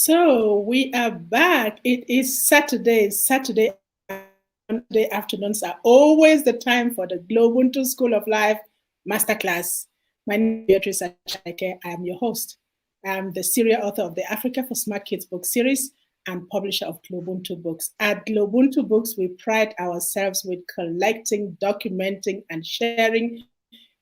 So we are back. It is Saturday. Saturday afternoons are always the time for the GloBUNTU School of Life Masterclass. My name is Beatrice Achake. I am your host. I am the serial author of the Africa for Smart Kids book series and publisher of GloBUNTU Books. At GloBUNTU Books, we pride ourselves with collecting, documenting, and sharing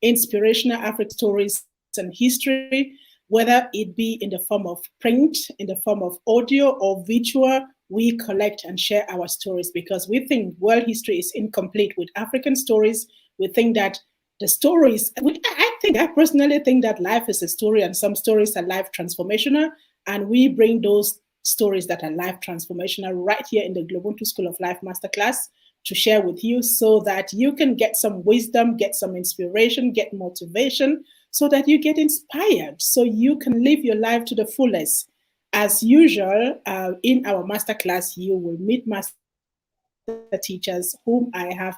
inspirational African stories and history, whether it be in the form of print, in the form of audio or visual. We collect and share our stories because we think world history is incomplete with African stories. We think that the stories, I personally think that life is a story and some stories are life transformational. And we bring those stories that are life transformational right here in the GloBUNTU School of Life Masterclass to share with you so that you can get some wisdom, get some inspiration, get motivation, so that you get inspired, so you can live your life to the fullest. As usual, in our masterclass, you will meet master teachers whom I have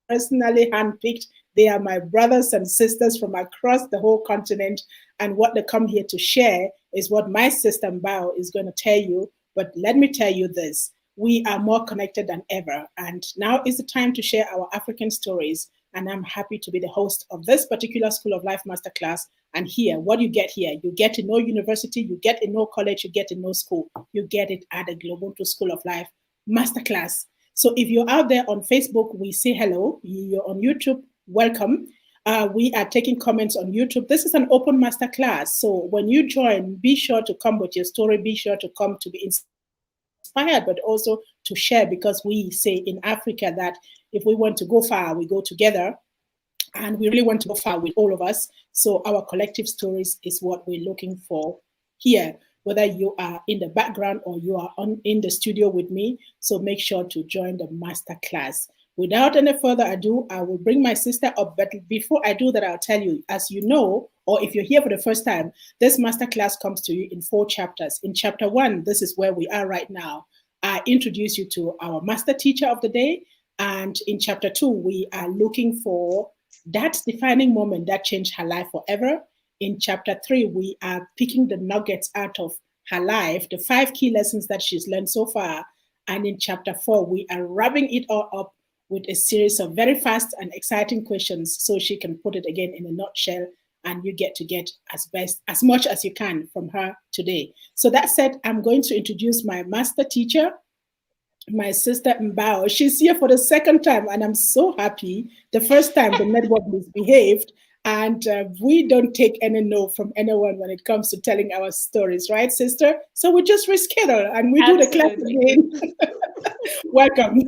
personally handpicked. They are my brothers and sisters from across the whole continent. And what they come here to share is what my sister Mbao is going to tell you. But let me tell you this. We are more connected than ever. And now is the time to share our African stories. And I'm happy to be the host of this particular School of Life Masterclass. And here, what you get here, you get to know university, you get to know college, you get to know school. You get it at the GloBUNTU School of Life Masterclass. So if you're out there on Facebook, we say hello. You're on YouTube, welcome. We are taking comments on YouTube. This is an open masterclass. So when you join, be sure to come with your story. Be sure to come to be inspired, but also to share, because we say in Africa that if we want to go far, we go together. And we really want to go far with all of us. So our collective stories is what we're looking for here, whether you are in the background or you are in the studio with me. So make sure to join the masterclass. Without any further ado, I will bring my sister up. But before I do that, I'll tell you, as you know, or if you're here for the first time, this masterclass comes to you in 4 chapters. In chapter 1, this is where we are right now. I introduce you to our master teacher of the day. And in chapter 2, we are looking for that defining moment that changed her life forever. In chapter 3, we are picking the nuggets out of her life, the 5 key lessons that she's learned so far. And in chapter 4, we are wrapping it all up with a series of very fast and exciting questions so she can put it again in a nutshell, and you get to get as much as you can from her today. So that said, I'm going to introduce my master teacher, my sister Mbao. She's here for the second time, and I'm so happy. The first time the network misbehaved, and we don't take any no from anyone when it comes to telling our stories, right, sister? So we just reschedule and we do the class again. Welcome.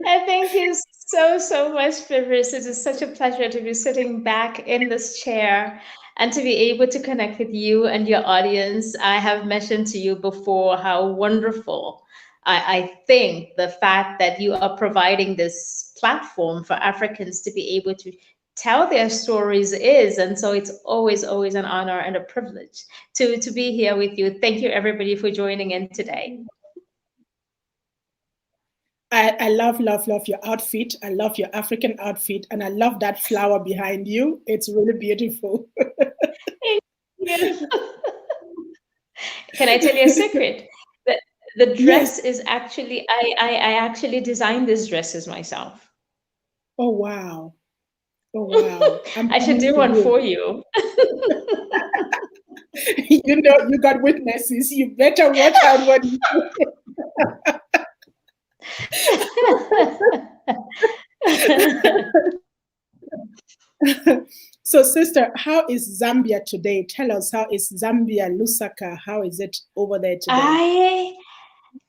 Thank you so much, Beatrice. It is such a pleasure to be sitting back in this chair and to be able to connect with you and your audience. I have mentioned to you before how wonderful I think the fact that you are providing this platform for Africans to be able to tell their stories is. And so it's always an honor and a privilege to be here with you. Thank you, everybody, for joining in today. I love your outfit. I love your African outfit, and I love that flower behind you. It's really beautiful. Thank you. Can I tell you a secret? The dress is actually, I actually designed these dresses myself. Oh, wow. Oh, wow. I should do one for you. You know, you got witnesses. You better watch out what you do. So, sister, how is Zambia today? Tell us, how is Zambia, Lusaka? How is it over there today?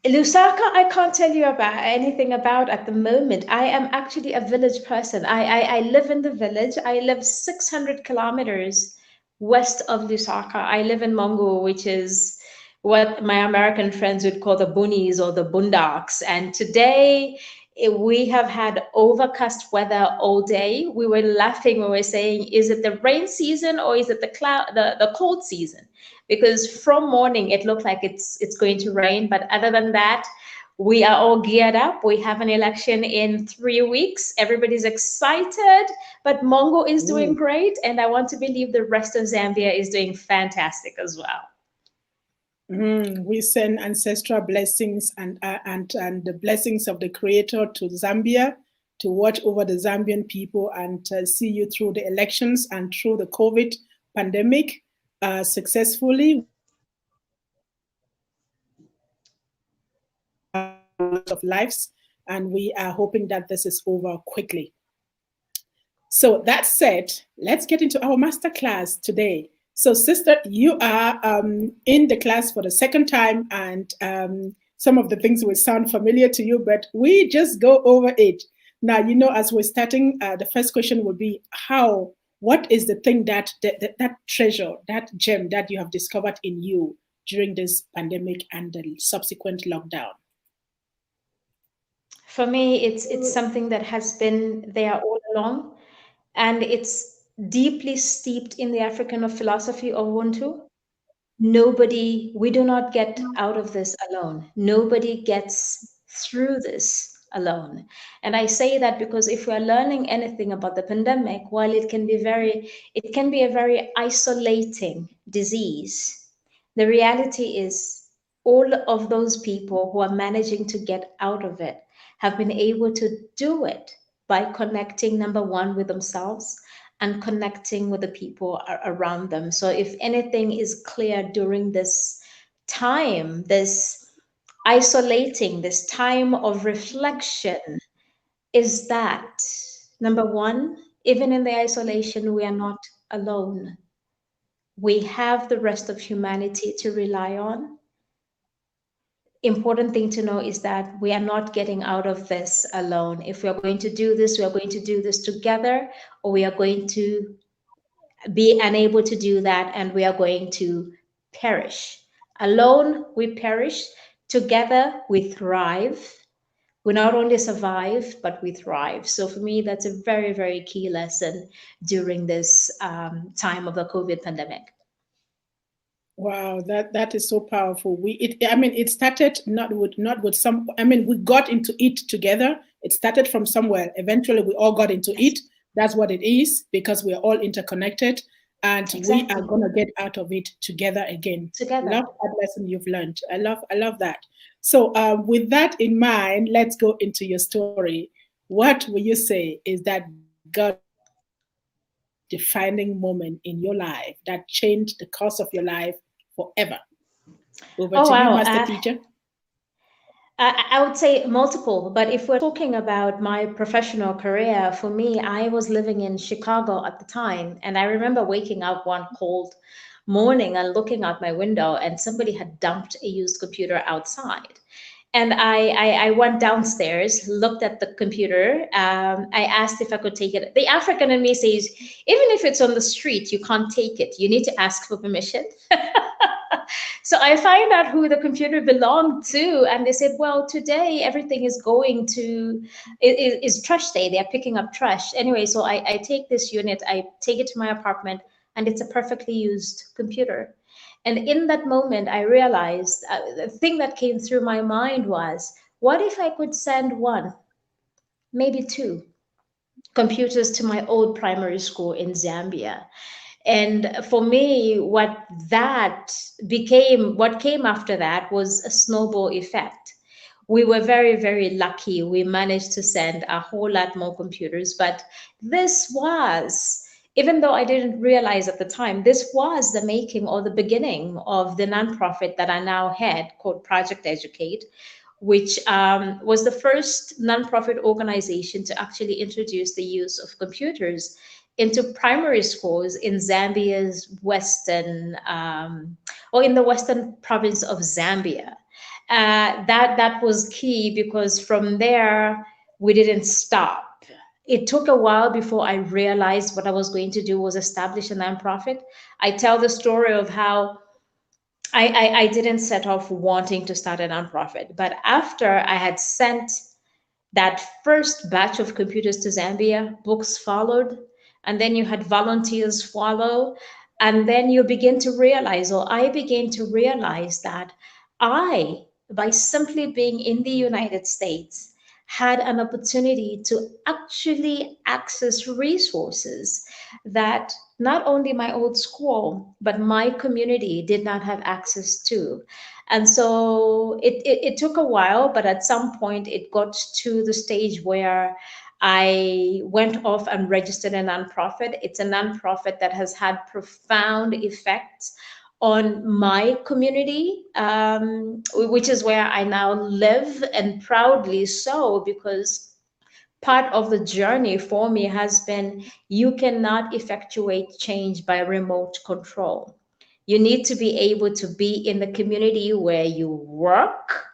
Lusaka, I can't tell you about anything about at the moment. I am actually a village person. I live in the village. I live 600 kilometers west of Lusaka. I live in Mongo, which is what my American friends would call the boonies or the boondocks. And today we have had overcast weather all day. We were laughing. We were saying, is it the rain season or is it the cold season? Because from morning it looked like it's going to rain, but other than that, we are all geared up. We have an election in 3 weeks. Everybody's excited, but Mongo is doing great, and I want to believe the rest of Zambia is doing fantastic as well. We send ancestral blessings and the blessings of the Creator to Zambia to watch over the Zambian people and see you through the elections and through the COVID pandemic successfully. We wish you all the best in your journey of lives, and we are hoping that this is over quickly. So that said, let's get into our masterclass today. So, sister, you are in the class for the second time, and some of the things will sound familiar to you, but we just go over it. Now, as we're starting, the first question would be what is the thing that treasure, that gem that you have discovered in you during this pandemic and the subsequent lockdown? For me, it's something that has been there all along, and it's deeply steeped in the African philosophy of Ubuntu. Nobody, we do not get out of this alone. Nobody gets through this alone. And I say that because if we are learning anything about the pandemic, while it can be a very isolating disease, the reality is all of those people who are managing to get out of it have been able to do it by connecting, number one, with themselves and connecting with the people around them. So, if anything is clear during this time, this isolating, this time of reflection, is that number one, even in the isolation, we are not alone. We have the rest of humanity to rely on. Important thing to know is that we are not getting out of this alone. If we are going to do this, we are going to do this together, or we are going to be unable to do that and we are going to perish. Alone, we perish. Together, we thrive. We not only survive, but we thrive. So, for me, that's a very, very key lesson during this time of the COVID pandemic. Wow, that is so powerful. It started not with some. We got into it together. It started from somewhere. Eventually, we all got into Yes, it. That's what it is because we are all interconnected, and we are exactly. gonna get out of it together again. Together. Love that lesson you've learned. I love that. So, with that in mind, let's go into your story. What will you say is that God defining moment in your life that changed the course of your life forever? Over Oh, to you, wow. master teacher. I would say multiple, but if we're talking about my professional career, for me, I was living in Chicago at the time. And I remember waking up one cold morning and looking out my window, and somebody had dumped a used computer outside. And I went downstairs, looked at the computer. I asked if I could take it. The African in me says, even if it's on the street, you can't take it. You need to ask for permission. So I find out who the computer belonged to, and they said, "Well, today everything is going to is trash day. They are picking up trash anyway." So I take this unit, I take it to my apartment, and it's a perfectly used computer. And in that moment, I realized the thing that came through my mind was, what if I could send one, maybe two computers to my old primary school in Zambia? And for me, what came after that was a snowball effect. We were very, very lucky. We managed to send a whole lot more computers, but this was, even though I didn't realize at the time, this was the making or the beginning of the nonprofit that I now head called Project Educate, which was the first nonprofit organization to actually introduce the use of computers into primary schools in Zambia's or in the western province of Zambia. That was key because from there we didn't stop. It took a while before I realized what I was going to do was establish a nonprofit. I tell the story of how I didn't set off wanting to start a nonprofit, but after I had sent that first batch of computers to Zambia, books followed, and then you had volunteers follow, and then you begin to realize, or I began to realize that I, by simply being in the United States, had an opportunity to actually access resources that not only my old school, but my community did not have access to. And so it took a while, but at some point it got to the stage where I went off and registered a nonprofit. It's a nonprofit that has had profound effects on my community, which is where I now live, and proudly so, because part of the journey for me has been you cannot effectuate change by remote control. You need to be able to be in the community where you work.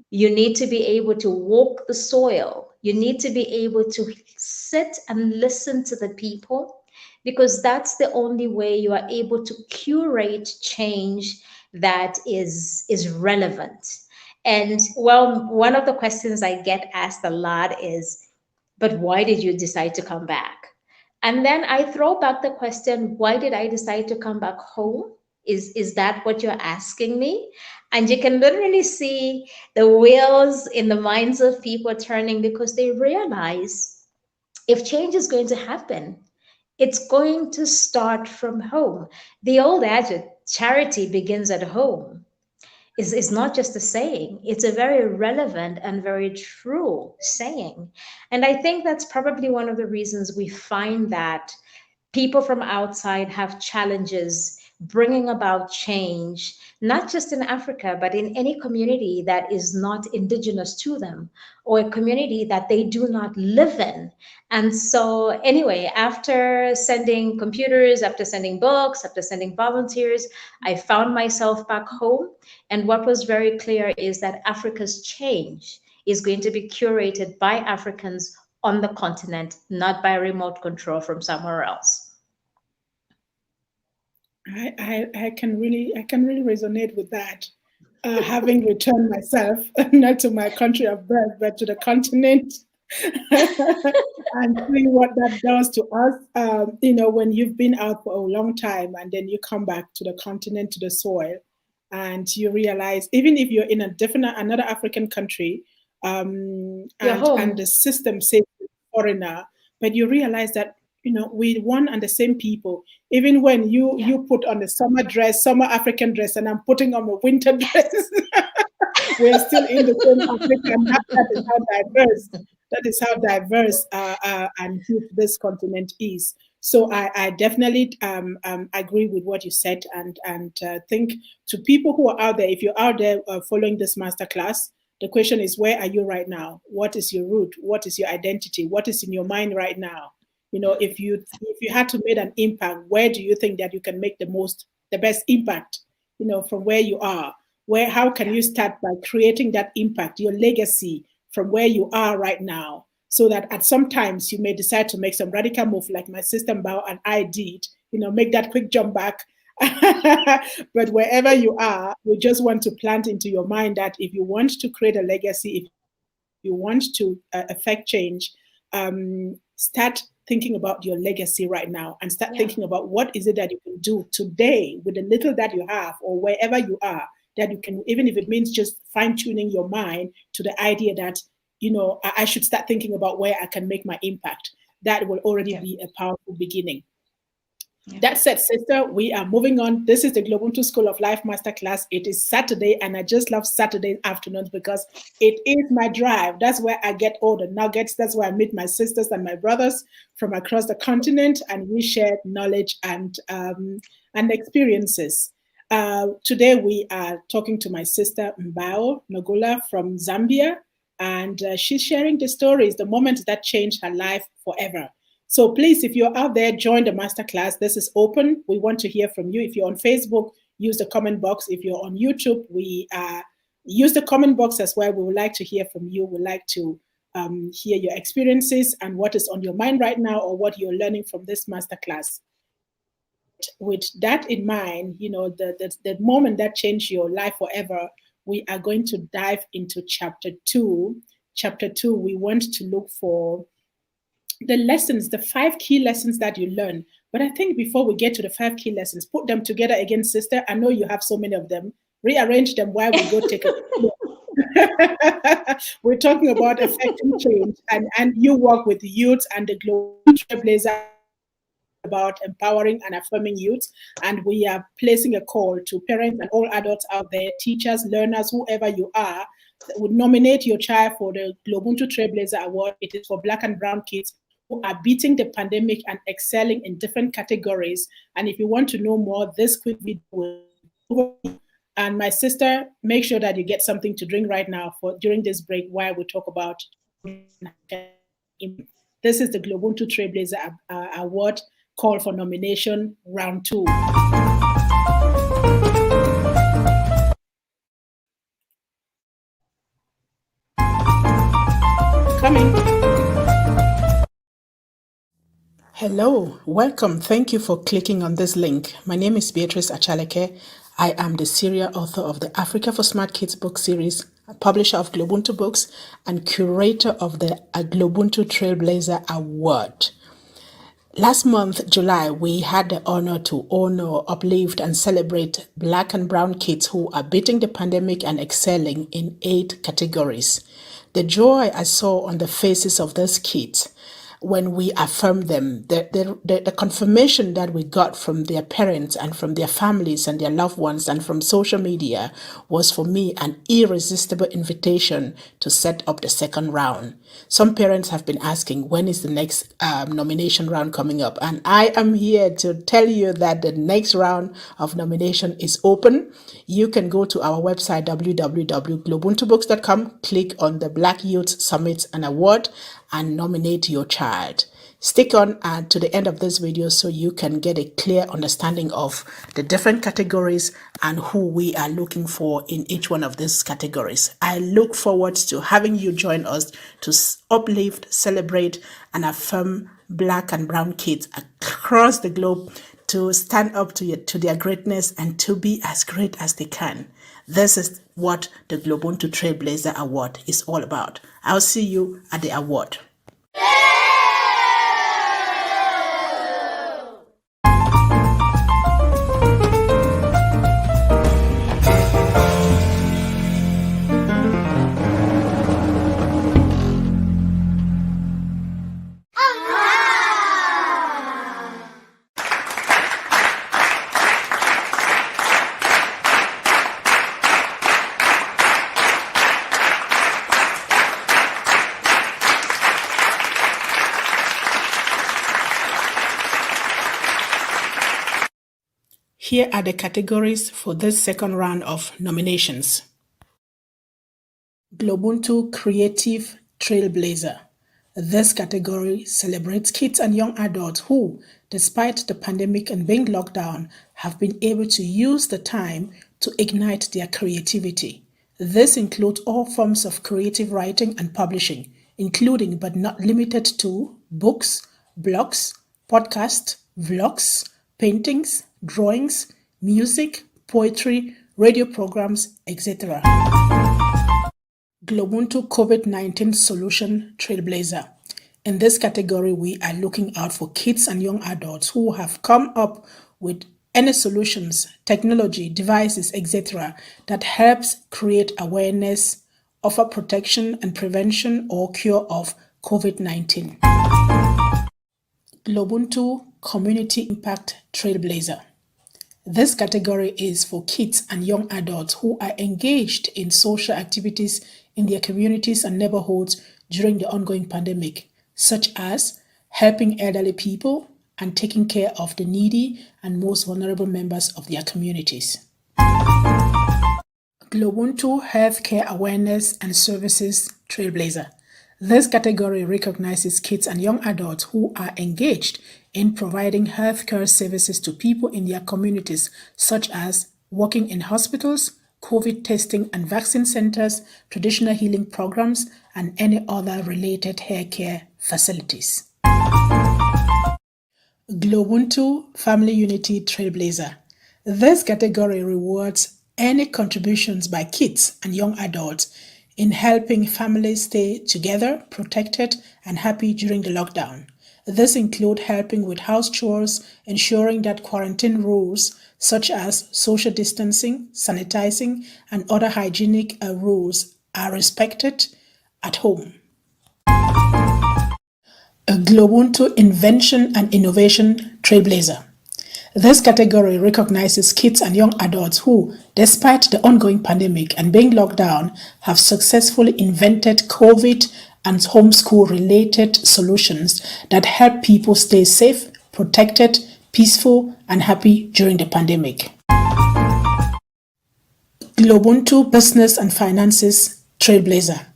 You need to be able to walk the soil. You need to be able to sit and listen to the people, because that's the only way you are able to curate change that is relevant. And well, one of the questions I get asked a lot is, but why did you decide to come back? And then I throw back the question, why did I decide to come back home? Is that what you're asking me? And you can literally see the wheels in the minds of people turning, because they realize if change is going to happen, it's going to start from home. The old adage, charity begins at home, is not just a saying, it's a very relevant and very true saying. And I think that's probably one of the reasons we find that people from outside have challenges bringing about change, not just in Africa, but in any community that is not indigenous to them, or a community that they do not live in. And so, anyway, after sending computers, after sending books, after sending volunteers, I found myself back home. And what was very clear is that Africa's change is going to be curated by Africans on the continent, not by remote control from somewhere else. I can really resonate with that. Having returned myself, not to my country of birth, but to the continent, and see what that does to us. When you've been out for a long time and then you come back to the continent, to the soil, and you realize, even if you're in another African country, You're and home. the system says foreigner, but you realize that we one and the same people. Even when you Yeah. you put on the summer African dress, and I'm putting on a winter dress, we're still in the same Africa. And that is how diverse. That is how diverse and huge this continent is. So I definitely agree with what you said, and think to people who are out there. If you're out there following this masterclass, the question is, where are you right now? What is your root? What is your identity? What is in your mind right now? If you had to make an impact, where do you think that you can make the best impact? From where you are, how can Yeah. you start by creating that impact, your legacy from where you are right now, so that at some times you may decide to make some radical move, like my sister Mbao and I did, make that quick jump back. But wherever you are, we just want to plant into your mind that if you want to create a legacy, if you want to affect change, start thinking about your legacy right now, and start thinking Yeah. about what is it that you can do today with the little that you have, or wherever you are, that you can, even if it means just fine tuning your mind to the idea that, I should start thinking about where I can make my impact. That will already Yeah. be a powerful beginning. Yeah. That said, sister, we are moving on. This is the GloBUNTU School of Life Masterclass. It is Saturday, and I just love Saturday afternoons because it is my drive. That's where I get all the nuggets. That's where I meet my sisters and my brothers from across the continent, and we share knowledge and experiences. Today, we are talking to my sister Mbao Ngula from Zambia, and she's sharing the stories, the moments that changed her life forever. So please, if you're out there, join the masterclass. This is open. We want to hear from you. If you're on Facebook, use the comment box. If you're on YouTube, we use the comment box as well. We would like to hear from you. We'd like to hear your experiences and what is on your mind right now, or what you're learning from this masterclass. But with that in mind, the moment that changed your life forever, we are going to dive into chapter two. Chapter two, we want to look for the lessons, the 5 key lessons that you learn. But I think before we get to the 5 key lessons, put them together again, sister. I know you have so many of them. Rearrange them while we go take a look. We're talking about effecting change, and you work with youth, and the Global Trailblazer about empowering and affirming youth. And we are placing a call to parents and all adults out there, teachers, learners, whoever you are, that would nominate your child for the GloBUNTU Trailblazer Award. It is for Black and Brown kids who are beating the pandemic and excelling in different categories. And if you want to know more, this quick video will. And my sister, make sure that you get something to drink right now for during this break while we talk about. This is the GloBUNTU Trailblazer Award call for nomination round 2. Coming. Hello, welcome. Thank you for clicking on this link. My name is Beatrice Achaleke. I am the serial author of the Africa for Smart Kids book series, a publisher of GloBUNTU books, and curator of the GloBUNTU Trailblazer Award. Last month, July, we had the honor to honor, uplift, and celebrate Black and Brown kids who are beating the pandemic and excelling in 8 categories. The joy I saw on the faces of those kids when we affirmed them, the confirmation that we got from their parents and from their families and their loved ones and from social media was for me an irresistible invitation to set up the second round. Some parents have been asking, when is the next nomination round coming up? And I am here to tell you that the next round of nomination is open. You can go to our website, www.globuntubooks.com, click on the Black Youth Summit and Award, and nominate your child. Stick on to the end of this video so you can get a clear understanding of the different categories and who we are looking for in each one of these categories. I look forward to having you join us to uplift, celebrate, and affirm Black and Brown kids across the globe to stand up to their greatness and to be as great as they can. This is what the GloBUNTU Trailblazer Award is all about. I'll see you at the award. Here are the categories for this second round of nominations. GloBUNTU Creative Trailblazer. This category celebrates kids and young adults who, despite the pandemic and being locked down, have been able to use the time to ignite their creativity. This includes all forms of creative writing and publishing, including but not limited to books, blogs, podcasts, vlogs, paintings, drawings, music, poetry, radio programs, etc. GloBUNTU COVID-19 Solution Trailblazer. In this category, we are looking out for kids and young adults who have come up with any solutions, technology, devices, etc. that helps create awareness, offer protection and prevention or cure of COVID-19. GloBUNTU Community Impact Trailblazer. This category is for kids and young adults who are engaged in social activities in their communities and neighborhoods during the ongoing pandemic, such as helping elderly people and taking care of the needy and most vulnerable members of their communities. GloBUNTU Healthcare Awareness and Services Trailblazer. This category recognizes kids and young adults who are engaged in providing healthcare services to people in their communities, such as working in hospitals, COVID testing and vaccine centers, traditional healing programs, and any other related healthcare facilities. GloBUNTU Family Unity Trailblazer. This category rewards any contributions by kids and young adults in helping families stay together, protected, and happy during the lockdown. This includes helping with house chores, ensuring that quarantine rules such as social distancing, sanitizing, and other hygienic rules are respected at home. A GloBUNTU invention and innovation trailblazer. This category recognizes kids and young adults who, despite the ongoing pandemic and being locked down, have successfully invented COVID and homeschool related solutions that help people stay safe, protected, peaceful, and happy during the pandemic. GloBUNTU Business and Finances Trailblazer.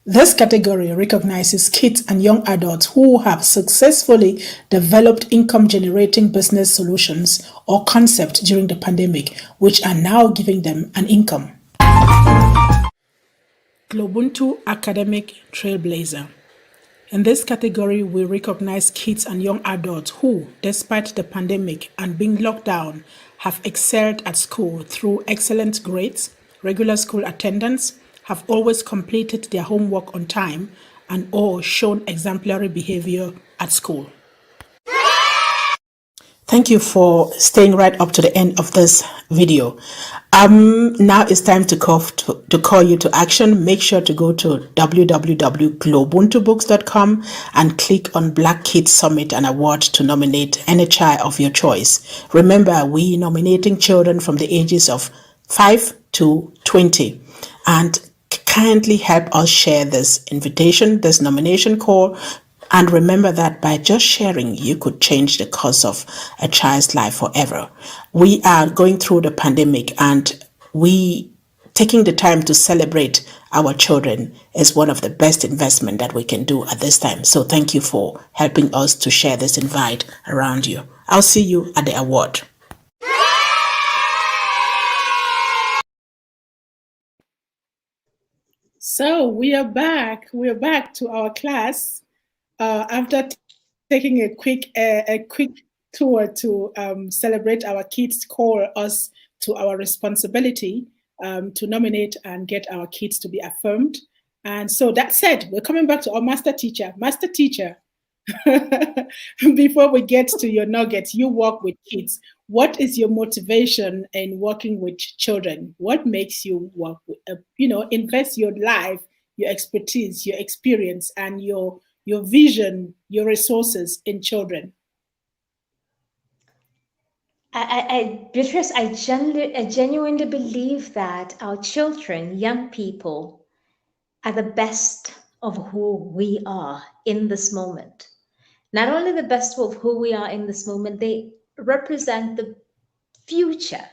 This category recognizes kids and young adults who have successfully developed income-generating business solutions or concepts during the pandemic, which are now giving them an income. GloBUNTU Academic Trailblazer. In this category, we recognize kids and young adults who, despite the pandemic and being locked down, have excelled at school through excellent grades, regular school attendance, have always completed their homework on time, and or shown exemplary behavior at school. Thank you for staying right up to the end of this video. Now it's time to call you to action. Make sure to go to www.globuntubooks.com and click on Black Kids Summit and Award to nominate any child of your choice. Remember, we nominating children from the ages of 5 to 20. And kindly help us share this invitation, this nomination call. And remember that by just sharing, you could change the course of a child's life forever. We are going through the pandemic, and taking the time to celebrate our children is one of the best investment that we can do at this time. So thank you for helping us to share this invite around you. I'll see you at the award. So we are back. We are back to our class. After taking a quick tour to celebrate our kids, call us to our responsibility to nominate and get our kids to be affirmed. And so that said, we're coming back to our master teacher. Master teacher, before we get to your nuggets, you work with kids. What is your motivation in working with children? What makes you work with, invest your life, your expertise, your experience, and your vision, your resources in children? Beatrice, I genuinely believe that our children, young people, are the best of who we are in this moment. Not only the best of who we are in this moment, they represent the future.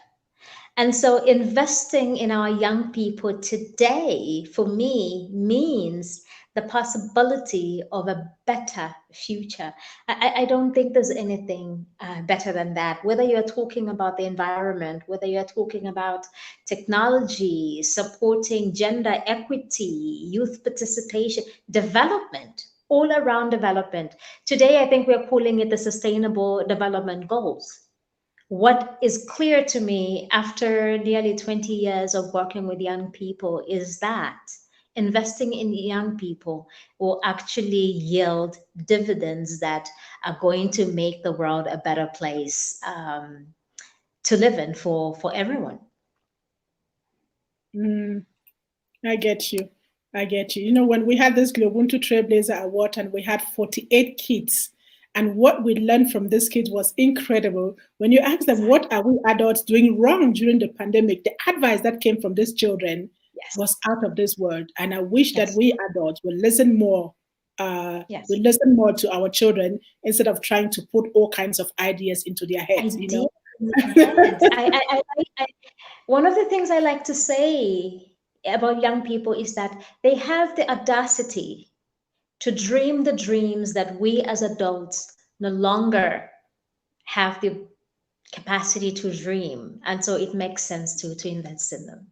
And so investing in our young people today, for me, means the possibility of a better future. I don't think there's anything better than that. Whether you're talking about the environment, whether you're talking about technology, supporting gender equity, youth participation, development, all around development. Today, I think we're calling it the Sustainable Development Goals. What is clear to me after nearly 20 years of working with young people is that investing in young people will actually yield dividends that are going to make the world a better place to live in for everyone. I get you. I get you. When we had this GloBUNTU Trailblazer Award and we had 48 kids, and what we learned from these kids was incredible. When you ask them, what are we adults doing wrong during the pandemic, the advice that came from these children was out of this world. And I wish that we adults would listen more. We listen more to our children instead of trying to put all kinds of ideas into their heads. One of the things I like to say about young people is that they have the audacity to dream the dreams that we as adults no longer have the capacity to dream. And so it makes sense to invest in them.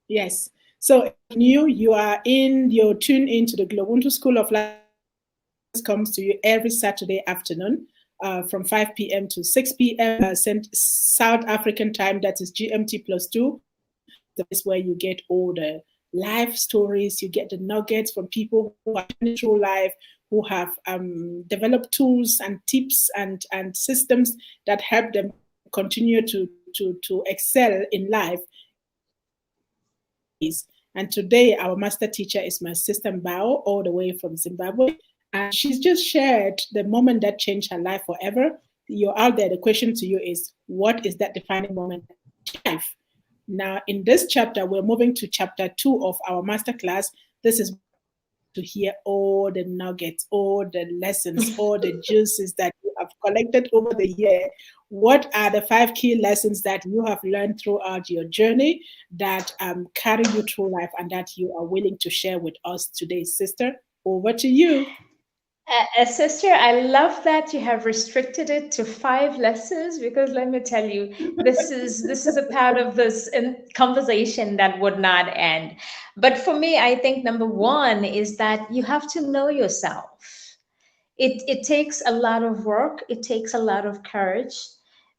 Yes. So you're tuned into the GloBUNTU School of Life. This comes to you every Saturday afternoon from 5 p.m. to 6 p.m. South African time, that is GMT +2. That's where you get all the life stories, you get the nuggets from people who are through life, who have developed tools and tips and systems that help them continue to excel in life. And today, our master teacher is my sister Mbao, all the way from Zimbabwe. And she's just shared the moment that changed her life forever. You're out there. The question to you is, what is that defining moment that changed your life? Now, in this chapter, we're moving to chapter 2 of our masterclass. This is where you get to hear all the nuggets, all the lessons, all the juices that you have collected over the year. What are the 5 key lessons that you have learned throughout your journey that carry you through life and that you are willing to share with us today, sister? Over to you. Sister, I love that you have restricted it to 5 lessons, because let me tell you, this is a part of this conversation that would not end. But for me, I think number one is that you have to know yourself. It takes a lot of work, it takes a lot of courage,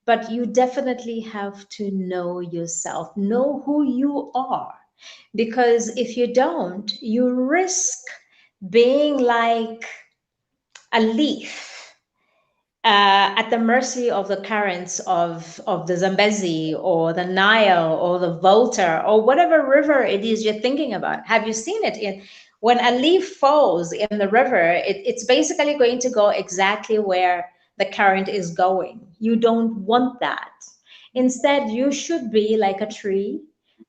but you definitely have to know yourself, know who you are. Because if you don't, you risk being like a leaf at the mercy of the currents of the Zambezi or the Nile or the Volta or whatever river it is you're thinking about. Have you seen it? When a leaf falls in the river, it's basically going to go exactly where the current is going. You don't want that. Instead, you should be like a tree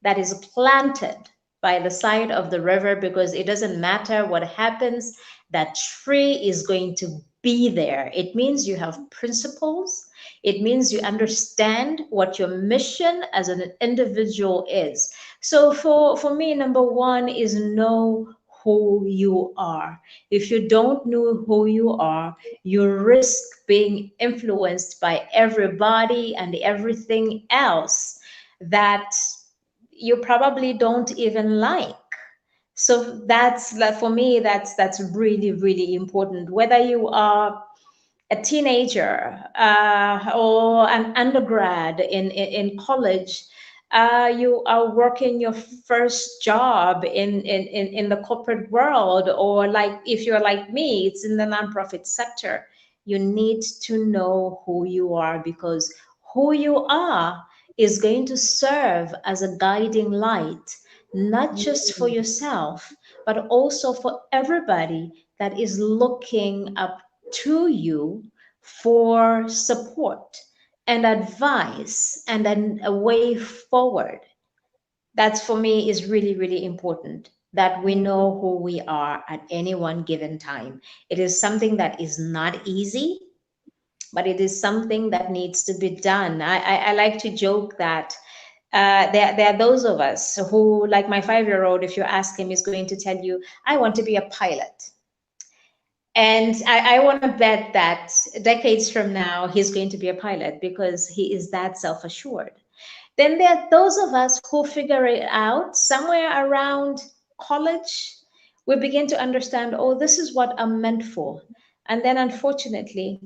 that is planted by the side of the river, because it doesn't matter what happens, that tree is going to be there. It means you have principles. It means you understand what your mission as an individual is. So for me, number one is know who you are. If you don't know who you are, you risk being influenced by everybody and everything else that you probably don't even like. So that's like, for me, that's really really important, whether you are a teenager or an undergrad in college. You are working your first job in the corporate world, or like if you're like me, it's in the nonprofit sector. You need to know who you are, because who you are is going to serve as a guiding light, not just for yourself, but also for everybody that is looking up to you for support and advice and a way forward. That's for me is really, really important, that we know who we are at any one given time. It is something that is not easy, but it is something that needs to be done. I like to joke that there are those of us who, like my 5-year-old, if you ask him, is going to tell you, I want to be a pilot. And I want to bet that decades from now, he's going to be a pilot because he is that self assured. Then there are those of us who figure it out somewhere around college. We begin to understand, oh, this is what I'm meant for. And then unfortunately,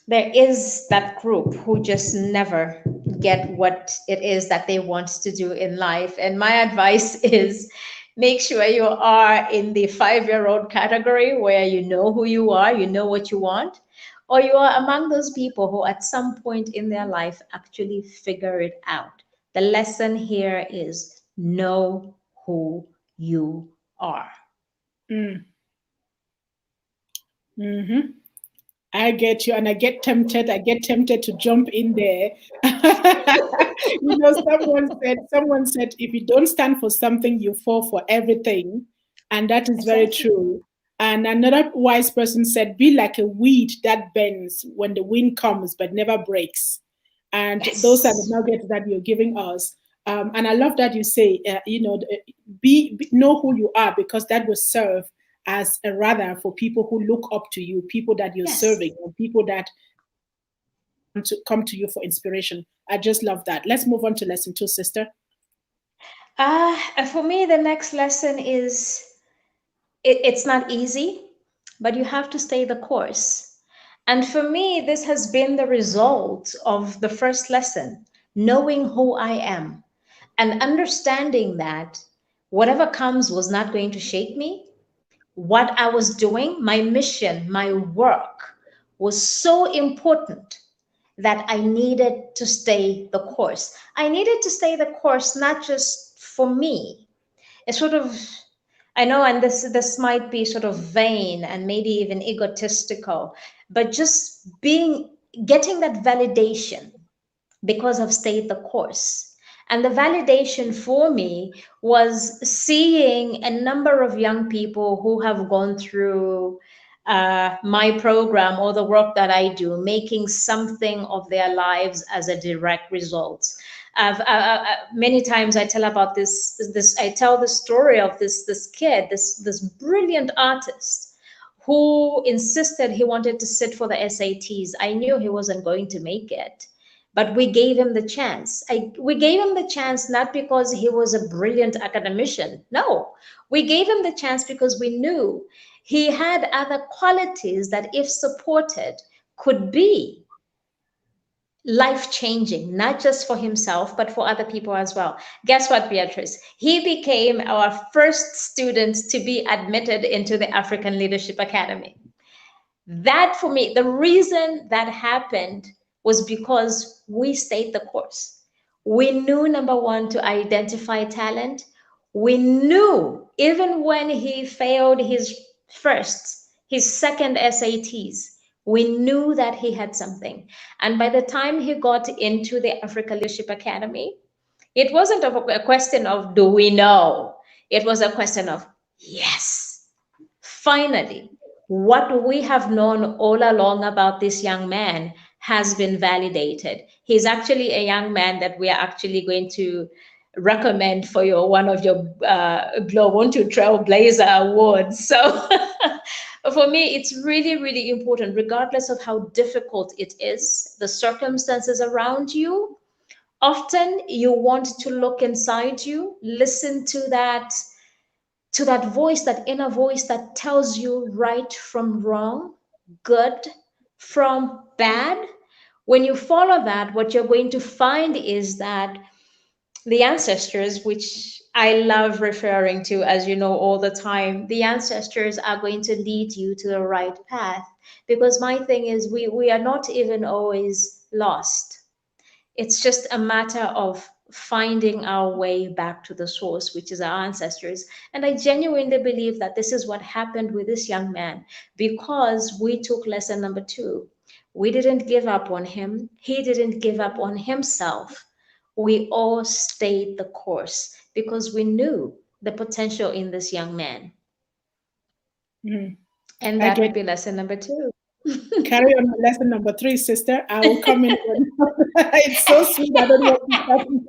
there is that group who just never get what it is that they want to do in life. And my advice is make sure you are in the 5-year-old category where you know who you are, you know what you want, or you are among those people who at some point in their life actually figure it out. The lesson here is know who you are. Mm. Mm-hmm. I get you, and I get tempted. I get tempted to jump in there. Someone said, if you don't stand for something, you fall for everything, and that is very Exactly. true. And another wise person said, be like a weed that bends when the wind comes but never breaks. And those are the Yes. nuggets that you're giving us. And I love that you say, know who you are, because that will serve as a radar for people who look up to you, people that you're Yes. serving, or people that come to you for inspiration. I just love that. Let's move on to lesson 2, sister. For me, the next lesson is it's not easy, but you have to stay the course. And for me, this has been the result of the first lesson, knowing who I am and understanding that whatever comes was not going to shake me. What I was doing, my mission, my work was so important that I needed to stay the course. I needed to stay the course not just for me, It's sort of, I know, and this might be sort of vain and maybe even egotistical, but just getting that validation because I've stayed the course. And the validation for me was seeing a number of young people who have gone through my program or the work that I do, making something of their lives as a direct result. Many times I tell about this. I tell the story of this kid, this brilliant artist who insisted he wanted to sit for the SATs. I knew he wasn't going to make it, but we gave him the chance. We gave him the chance not because he was a brilliant academician. No, we gave him the chance because we knew he had other qualities that, if supported, could be life changing, not just for himself, but for other people as well. Guess what, Beatrice? He became our first student to be admitted into the African Leadership Academy. That, for me, the reason that happened was because we stayed the course. We knew, number one, to identify talent. We knew even when he failed his second SATs, we knew that he had something. And by the time he got into the Africa Leadership Academy, it wasn't a question of do we know? It was a question of yes, finally, what we have known all along about this young man has been validated. He's actually a young man that we are actually going to recommend for one of your GloBUNTU Trailblazer Awards. So for me, it's really, really important, regardless of how difficult it is, the circumstances around you. Often you want to look inside you, listen to that voice, that inner voice that tells you right from wrong, good from bad. When you follow that, what you're going to find is that the ancestors, which I love referring to, as you know, all the time, the ancestors are going to lead you to the right path. Because my thing is, we are not even always lost. It's just a matter of finding our way back to the source, which is our ancestors. And I genuinely believe that this is what happened with this young man, because we took lesson number 2. We didn't give up on him. He didn't give up on himself. We all stayed the course because we knew the potential in this young man. Mm. And that would be lesson number 2. Carry on with lesson number 3, sister. I will come in. It's so sweet. I don't know what to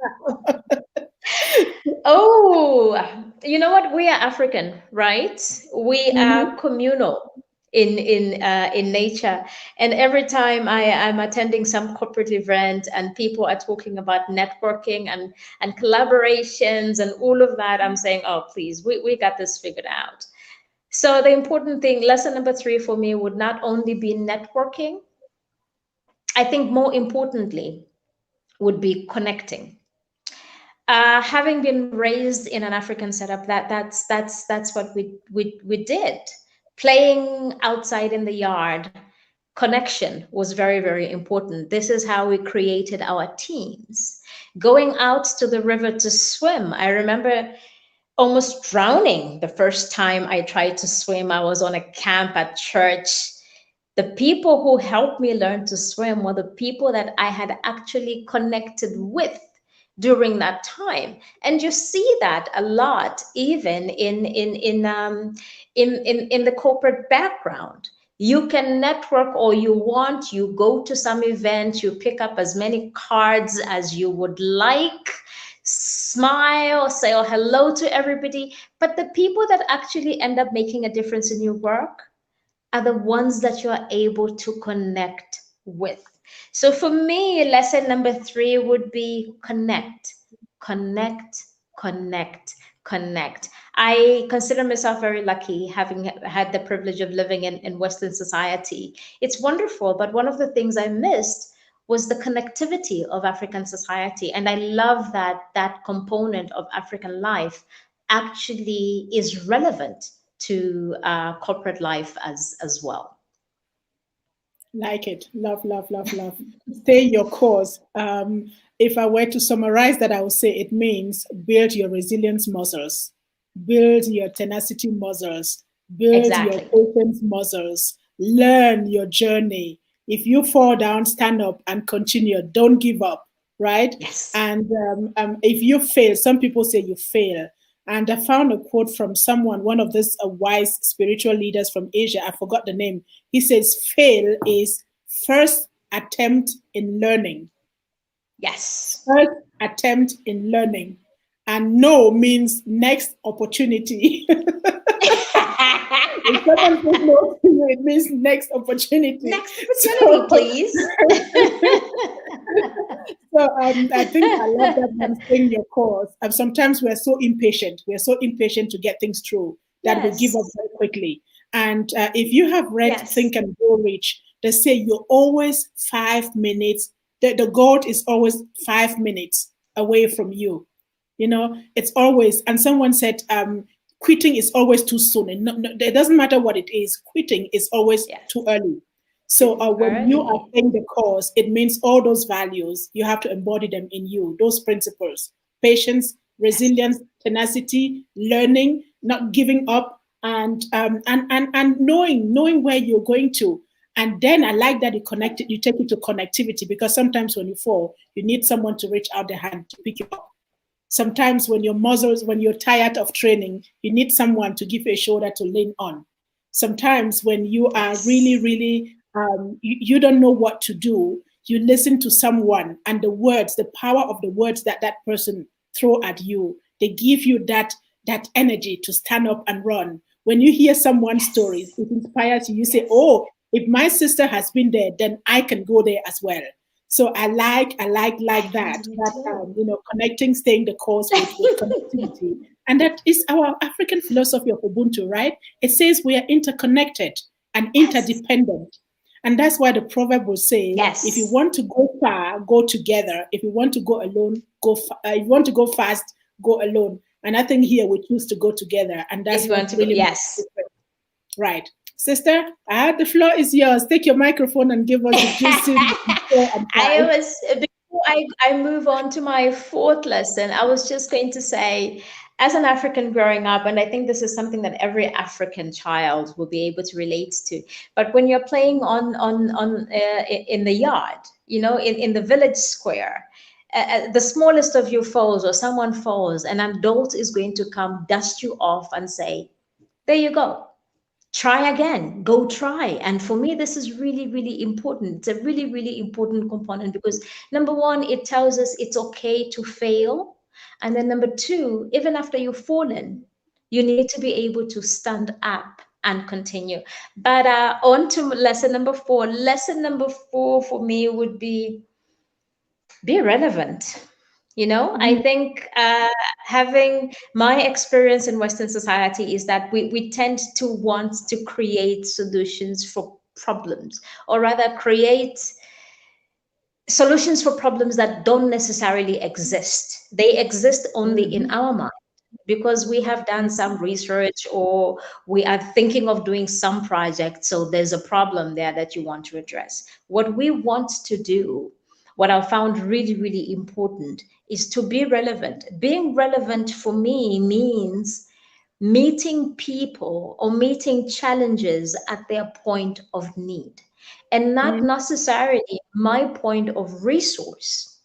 now. Oh, you know what? We are African, right? We are communal in nature. And every time I'm attending some corporate event and people are talking about networking and collaborations and all of that, I'm saying, oh, please, we got this figured out. So the important thing, lesson number 3 for me would not only be networking, I think more importantly would be connecting. Having been raised in an African setup, that's what we did. Playing outside in the yard, connection was very, very important. This is how we created our teams. Going out to the river to swim. I remember almost drowning the first time I tried to swim. I was on a camp at church. The people who helped me learn to swim were the people that I had actually connected with during that time. And you see that a lot even in the corporate background. You can network all you want. You go to some event, you pick up as many cards as you would like, smile, say hello to everybody. But the people that actually end up making a difference in your work are the ones that you are able to connect with. So for me, lesson number 3 would be connect, connect, connect, connect. I consider myself very lucky having had the privilege of living in Western society. It's wonderful, but one of the things I missed was the connectivity of African society. And I love that that component of African life actually is relevant to corporate life as well. Like it. Love, love, love, love. Stay your course. If I were to summarize that, I would say it means build your resilience muscles. build your tenacity muscles, build your Exactly. patience muscles, learn your journey. If you fall down, stand up and continue. Don't give up, right? Yes. And if you fail, some people say you fail. And I found a quote from someone, one of these wise spiritual leaders from Asia. I forgot the name. He says, fail is first attempt in learning. Yes. First attempt in learning. And no means next opportunity. If someone says no to you, it means next opportunity. Next So, opportunity, please. I think I love that one staying your course. And sometimes we're so impatient. We're so impatient to get things through that we give up Yes. very quickly. And if you have read Yes. Think and Grow Rich, they say you're always 5 minutes. The goal is always 5 minutes away from you. You know, it's always, and someone said, quitting is always too soon. And it doesn't matter what it is, quitting is always Yes. too early. So Too when you are early. in the course, it means all those values, you have to embody them in you, those principles: patience, Yes. resilience, tenacity, learning, not giving up, and knowing where you're going to. And then I like that you take it to connectivity, because sometimes when you fall, you need someone to reach out their hand to pick you up. Sometimes when you're tired of training, you need someone to give you a shoulder to lean on. Sometimes when you are really, Yes. really, you don't know what to do, you listen to someone, and the power of the words that that person throw at you, they give you that energy to stand up and run. When you hear someone's stories, Yes. it inspires you. You say, Yes. "Oh, if my sister has been there, then I can go there as well." So I like I can that do it too. connecting, staying the course with connectivity, and that is our African philosophy of Ubuntu, right? It says we are interconnected and Yes. interdependent, and that's why the proverb will say, if you Yes. want to go far, go together. If you want to go alone, if you want to go fast, go alone. And I think here we choose to go together, and If that's you want what to go, really makes a yes. difference. Right. Sister, the floor is yours. Take your microphone and give us the juicy four and I five. was before I move on to my fourth lesson, I was just going to say, as an African growing up, and I think this is something that every African child will be able to relate to. But when you're playing on in the yard, in the village square, the smallest of you falls or someone falls, an adult is going to come dust you off and say, "There you go, try again, go try." And for me, this is really, really important. It's a really, really important component because number one, it tells us it's okay to fail. And then number two, even after you've fallen, you need to be able to stand up and continue. But on to lesson number four. Lesson number four for me would be relevant. I Mm, think having my experience in Western society is that we tend to want to create solutions for problems, or rather, create solutions for problems that don't necessarily exist. They exist only in mhm, our mind because we have done mhm, some research or we are thinking of doing some project. So there's a problem there that you want to address. What we want to do, what I found really, really important, is to be relevant. Being relevant for me means meeting people or meeting challenges at their point of need and not mhm, necessarily my point of resource.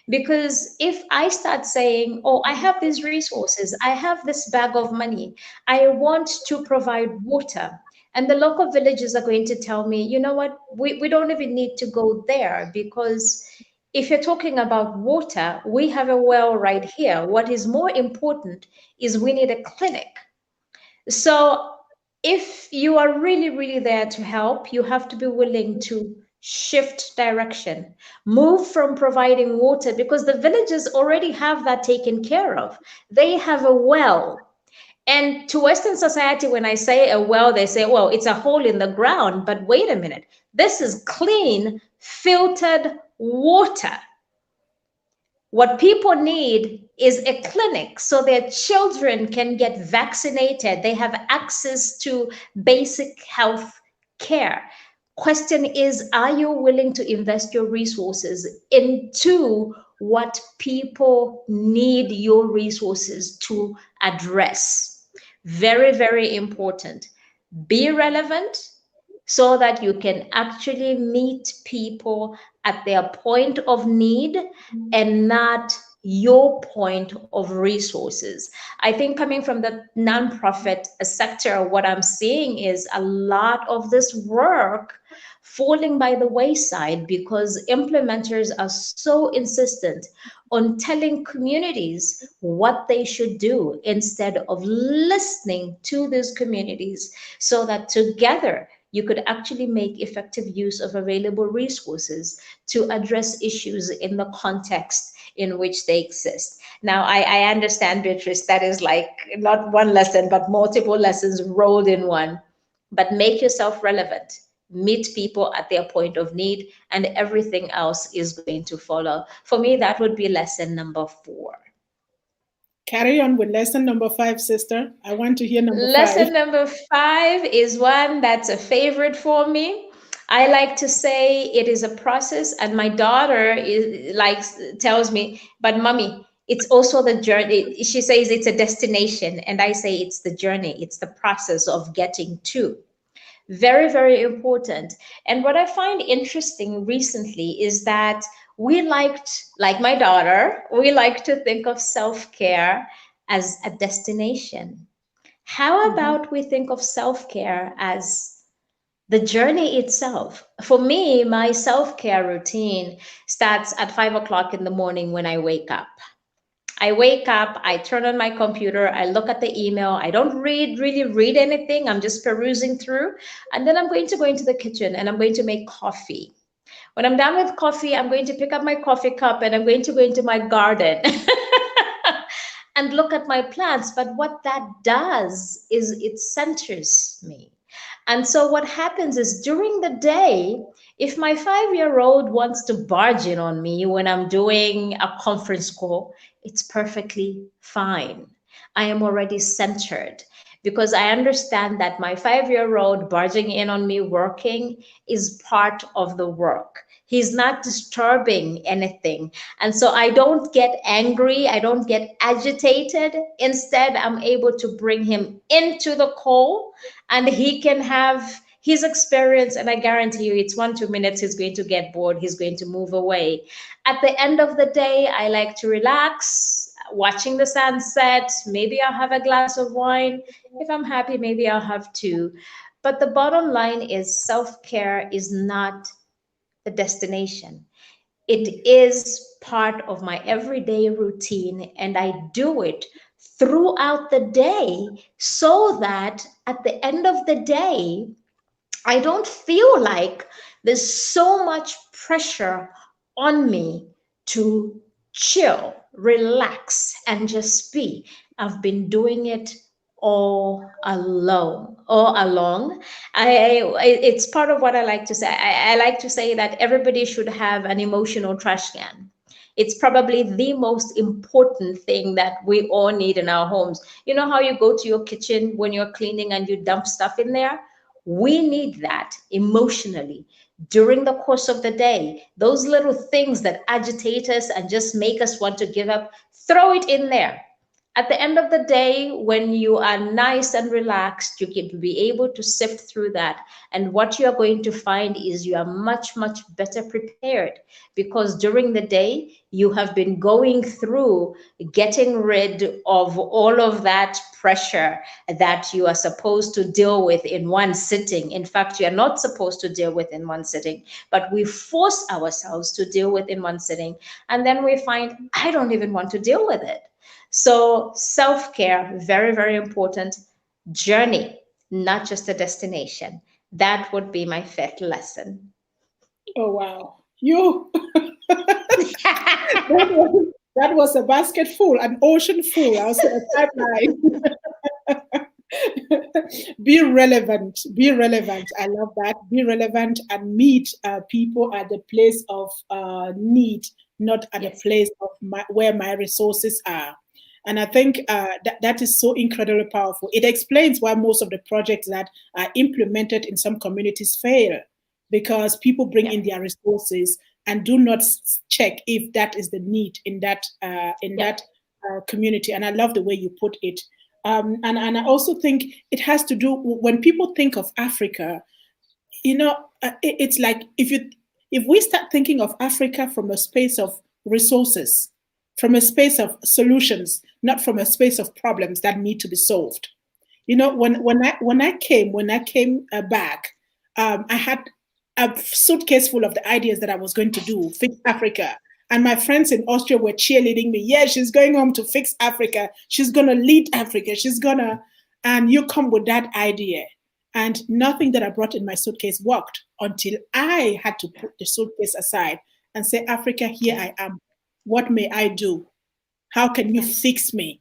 Because if I start saying, "Oh, I have these resources, I have this bag of money, I want to provide water," and the local villagers are going to tell me, "You know what, we don't even need to go there because if you're talking about water, we have a well right here. What is more important is we need a clinic." So if you are really, really there to help, you have to be willing to shift direction, move from providing water because the villagers already have that taken care of. They have a well. And to Western society, when I say a well, they say, "Well, it's a hole in the ground." But wait a minute, this is clean, filtered water. What people need is a clinic so their children can get vaccinated. They have access to basic health care. Question is, are you willing to invest your resources into what people need your resources to address? Very, very important. Be relevant so that you can actually meet people at their point of need and not your point of resources. I think coming from the nonprofit sector, what I'm seeing is a lot of this work falling by the wayside because implementers are so insistent on telling communities what they should do instead of listening to these communities so that together you could actually make effective use of available resources to address issues in the context in which they exist. Now, I understand, Beatrice, that is like not one lesson, but multiple lessons rolled in one. But make yourself relevant, meet people at their point of need, and everything else is going to follow. For me, that would be lesson number 4. Carry on with lesson number 5, sister. I want to hear number 5. Lesson number 5 is one that's a favorite for me. I like to say it is a process, and my daughter is like tells me, "But mommy, it's also the journey." She says it's a destination, and I say it's the journey. It's the process of getting to. Very, very important. And what I find interesting recently is that like my daughter, we like to think of self-care as a destination. How Mhm. about we think of self care as the journey itself? For me, my self care routine starts at 5 o'clock in the morning when I wake up. I wake up, I turn on my computer, I look at the email. I don't really read anything. I'm just perusing through. And then I'm going to go into the kitchen and I'm going to make coffee. When I'm done with coffee, I'm going to pick up my coffee cup and I'm going to go into my garden and look at my plants. But what that does is it centers me. And so what happens is during the day, if my 5-year-old wants to barge in on me when I'm doing a conference call, it's perfectly fine. I am already centered because I understand that my 5-year-old barging in on me working is part of the work. He's not disturbing anything. And so I don't get angry, I don't get agitated. Instead, I'm able to bring him into the call and he can have his experience. And I guarantee you, it's 1 2 minutes, he's going to get bored, he's going to move away. At the end of the day, I like to relax, watching the sunset. Maybe I'll have a glass of wine. If I'm happy, maybe I'll have two. But the bottom line is self-care is not the destination. It is part of my everyday routine, and I do it throughout the day so that at the end of the day, I don't feel like there's so much pressure on me to chill, relax, and just be. I've been doing it all along. It's part of what I like to say. I like to say that everybody should have an emotional trash can. It's probably the most important thing that we all need in our homes. You know how you go to your kitchen when you're cleaning and you dump stuff in there? We need that emotionally during the course of the day. Those little things that agitate us and just make us want to give up, throw it in there. At the end of the day, when you are nice and relaxed, you can be able to sift through that. And what you're going to find is you are much better prepared because during the day, you have been going through getting rid of all of that pressure that you are supposed to deal with in one sitting. In fact, you're not supposed to deal with in one sitting, but we force ourselves to deal with in one sitting. And then we find, I don't even want to deal with it. So self-care, very, very important. Journey, not just a destination. That would be my 5th lesson. Oh, wow. You, that was a basket full, an ocean full. I'll say a pipeline. Be relevant. Be relevant. I love that. Be relevant and meet people at the place of need, not at the Yes. place of where my resources are. And I think that is so incredibly powerful. It explains why most of the projects that are implemented in some communities fail because people bring Yep. in their resources and do not check if that is the need in that Yep. community. And I love the way you put it. And I also think it has to do when people think of Africa, it's like if we start thinking of Africa from a space of resources, from a space of solutions, not from a space of problems that need to be solved. When I came back, I had a suitcase full of the ideas that I was going to do, fix Africa. And my friends in Austria were cheerleading me. Yeah, she's going home to fix Africa. She's gonna lead Africa. And you come with that idea. And nothing that I brought in my suitcase worked until I had to put the suitcase aside and say, Africa, here Yeah. I am. What may I do? How can you Yes. fix me?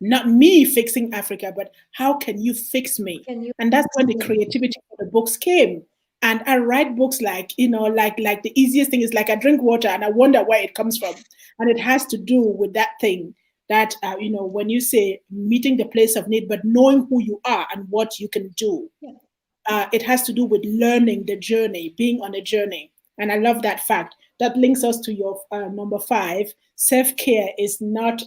Not me fixing Africa, but how can you fix me? Can you And that's when the me? creativity for the books came. And I write books like the easiest thing is like I drink water and I wonder where it comes from. And it has to do with that thing that, when you say meeting the place of need, but knowing who you are and what you can do. Yeah. It has to do with learning the journey, being on a journey. And I love that fact. That links us to your number 5. Self care is not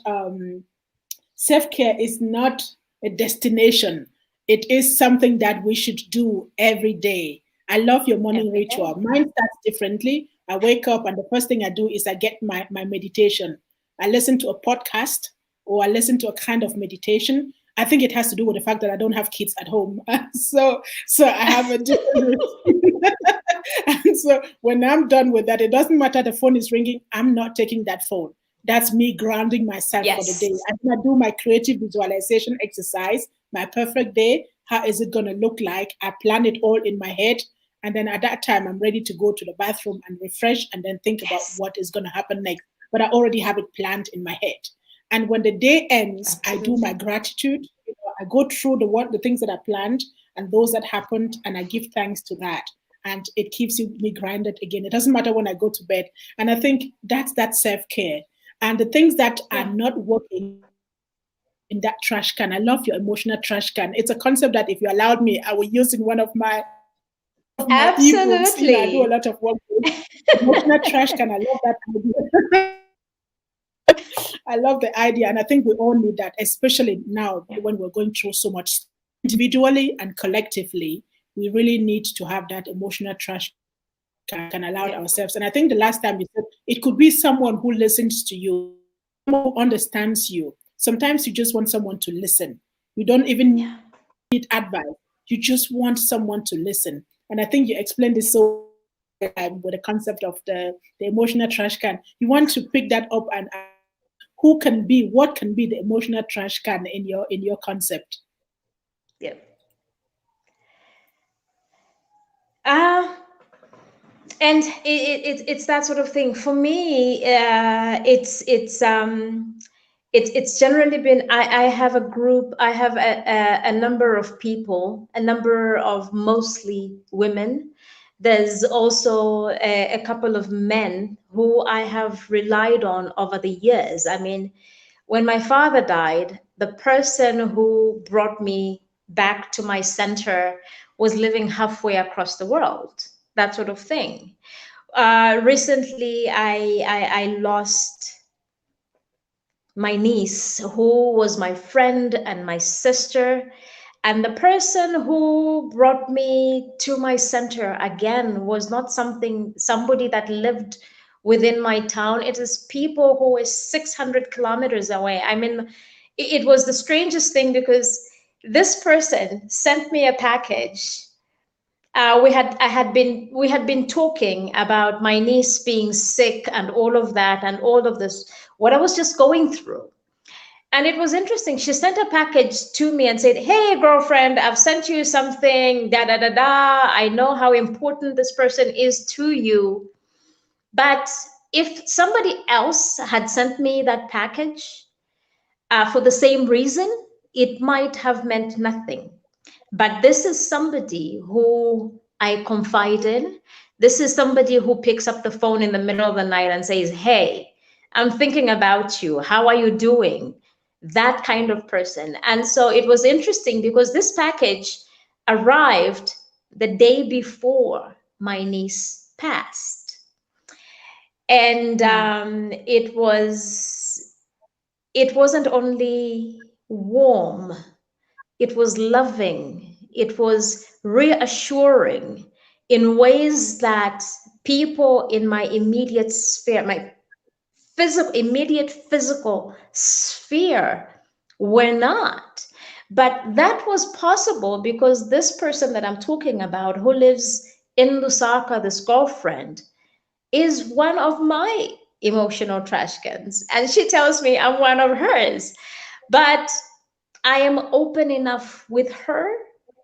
a destination. It is something that we should do every day. I love your morning Every ritual. day. Mine starts differently. I wake up and the first thing I do is I get my meditation. I listen to a podcast or I listen to a kind of meditation. I think it has to do with the fact that I don't have kids at home. So I have a different routine. And so when I'm done with that, it doesn't matter the phone is ringing, I'm not taking that phone. That's me grounding myself for the day. Yes. And I do my creative visualization exercise, my perfect day. How is it going to look like? I plan it all in my head. And then at that time, I'm ready to go to the bathroom and refresh and then think about Yes. what is going to happen next. But I already have it planned in my head. And when the day ends, I do my Absolutely. gratitude. I go through the things that I planned and those that happened, and I give thanks to that. And it keeps me grounded again. It doesn't matter when I go to bed. And I think that's that self care. And the things that are Yeah. not working in that trash can. I love your emotional trash can. It's a concept that if you allowed me, I would use in one of my ebooks. I do a Absolutely. lot of work with emotional trash can. I love that idea. I love the idea, and I think we all need that, especially now Yeah. when we're going through so much individually and collectively. We really need to have that emotional trash can allow Yeah. ourselves. And I think the last time you said it could be someone who listens to you, someone who understands you. Sometimes you just want someone to listen. You don't even Yeah. need advice. You just want someone to listen. And I think you explained this so with the concept of the emotional trash can. You want to pick that up and what can be the emotional trash can in your concept. Yeah. Uh, and it's that sort of thing for me. It's generally been I have a group. I have a number of people, a number of mostly women. There's also a couple of men who I have relied on over the years. I mean, when my father died, the person who brought me back to my center was living halfway across the world, that sort of thing. Recently, I lost my niece, who was my friend and my sister. And the person who brought me to my center again was not somebody that lived within my town. It is people who were 600 kilometers away. I mean, it was the strangest thing because this person sent me a package. We had been talking about my niece being sick and all of this, what I was just going through. And it was interesting. She sent a package to me and said, "Hey, girlfriend, I've sent you something, da da da da. I know how important this person is to you. But if somebody else had sent me that package for the same reason, it might have meant nothing. But this is somebody who I confide in. This is somebody who picks up the phone in the middle of the night and says, "Hey, I'm thinking about you. How are you doing?" That kind of person. And so it was interesting because this package arrived the day before my niece passed. And Mm, it wasn't only warm. it was loving, it was reassuring in ways that people in my immediate sphere, my immediate physical sphere, were not. But that was possible because this person that I'm talking about, who lives in Lusaka, this girlfriend, is one of my emotional trash cans. And she tells me I'm one of hers. But I am open enough with her.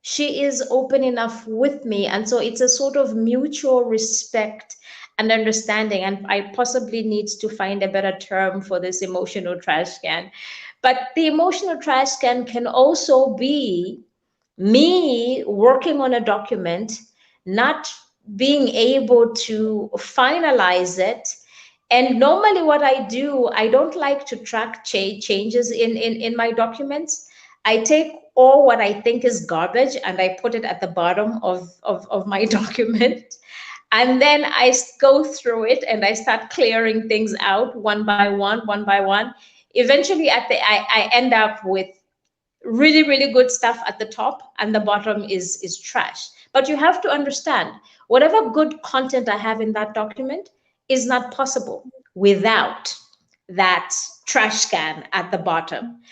She is open enough with me. And so it's a sort of mutual respect and understanding. And I possibly need to find a better term for this emotional trash can. But the emotional trash can also be me working on a document, not being able to finalize it. And normally, what I do, I don't like to track changes in my documents. I take all what I think is garbage and I put it at the bottom of my document. And then go through it and I start clearing things out one by one, one by one. Eventually, I end up with really really good stuff at the top, and the bottom is trash. But you have to understand, whatever good content I have in that document is not possible without that trash can at the bottom.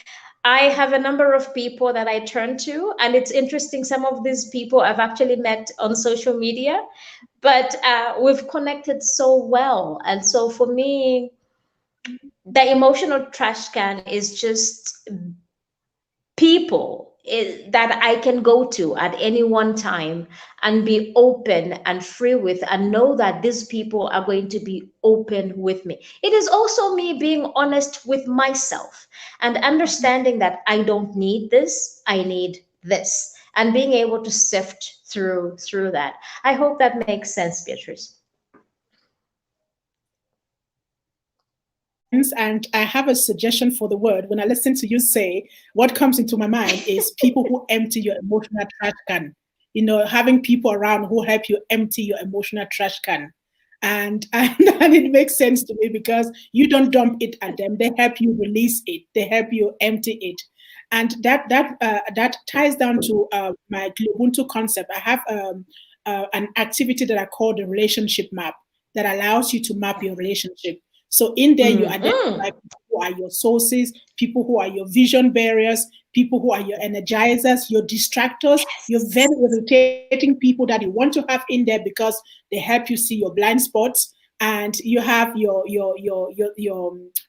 I have a number of people that I turn to, and it's interesting, some of these people I've actually met on social media, but we've connected so well. And so for me, the emotional trash can is just people that I can go to at any one time and be open and free with, and know that these people are going to be open with me. It is also me being honest with myself and understanding that I don't need this, I need this, and being able to sift through that. I hope that makes sense, Beatrice. And I have a suggestion for the word. When I listen to you say, what comes into my mind is people who empty your emotional trash can. You know, having people around who help you empty your emotional trash can. And it makes sense to me because you don't dump it at them. They help you release it. They help you empty it. And that ties down to my GloBUNTU concept. I have an activity that I call the relationship map that allows you to map your relationship. So in there, you Mm-hmm. identify people who are your sources, people who are your vision bearers, people who are your energizers, your distractors, your very irritating people that you want to have in there because they help you see your blind spots. And you have your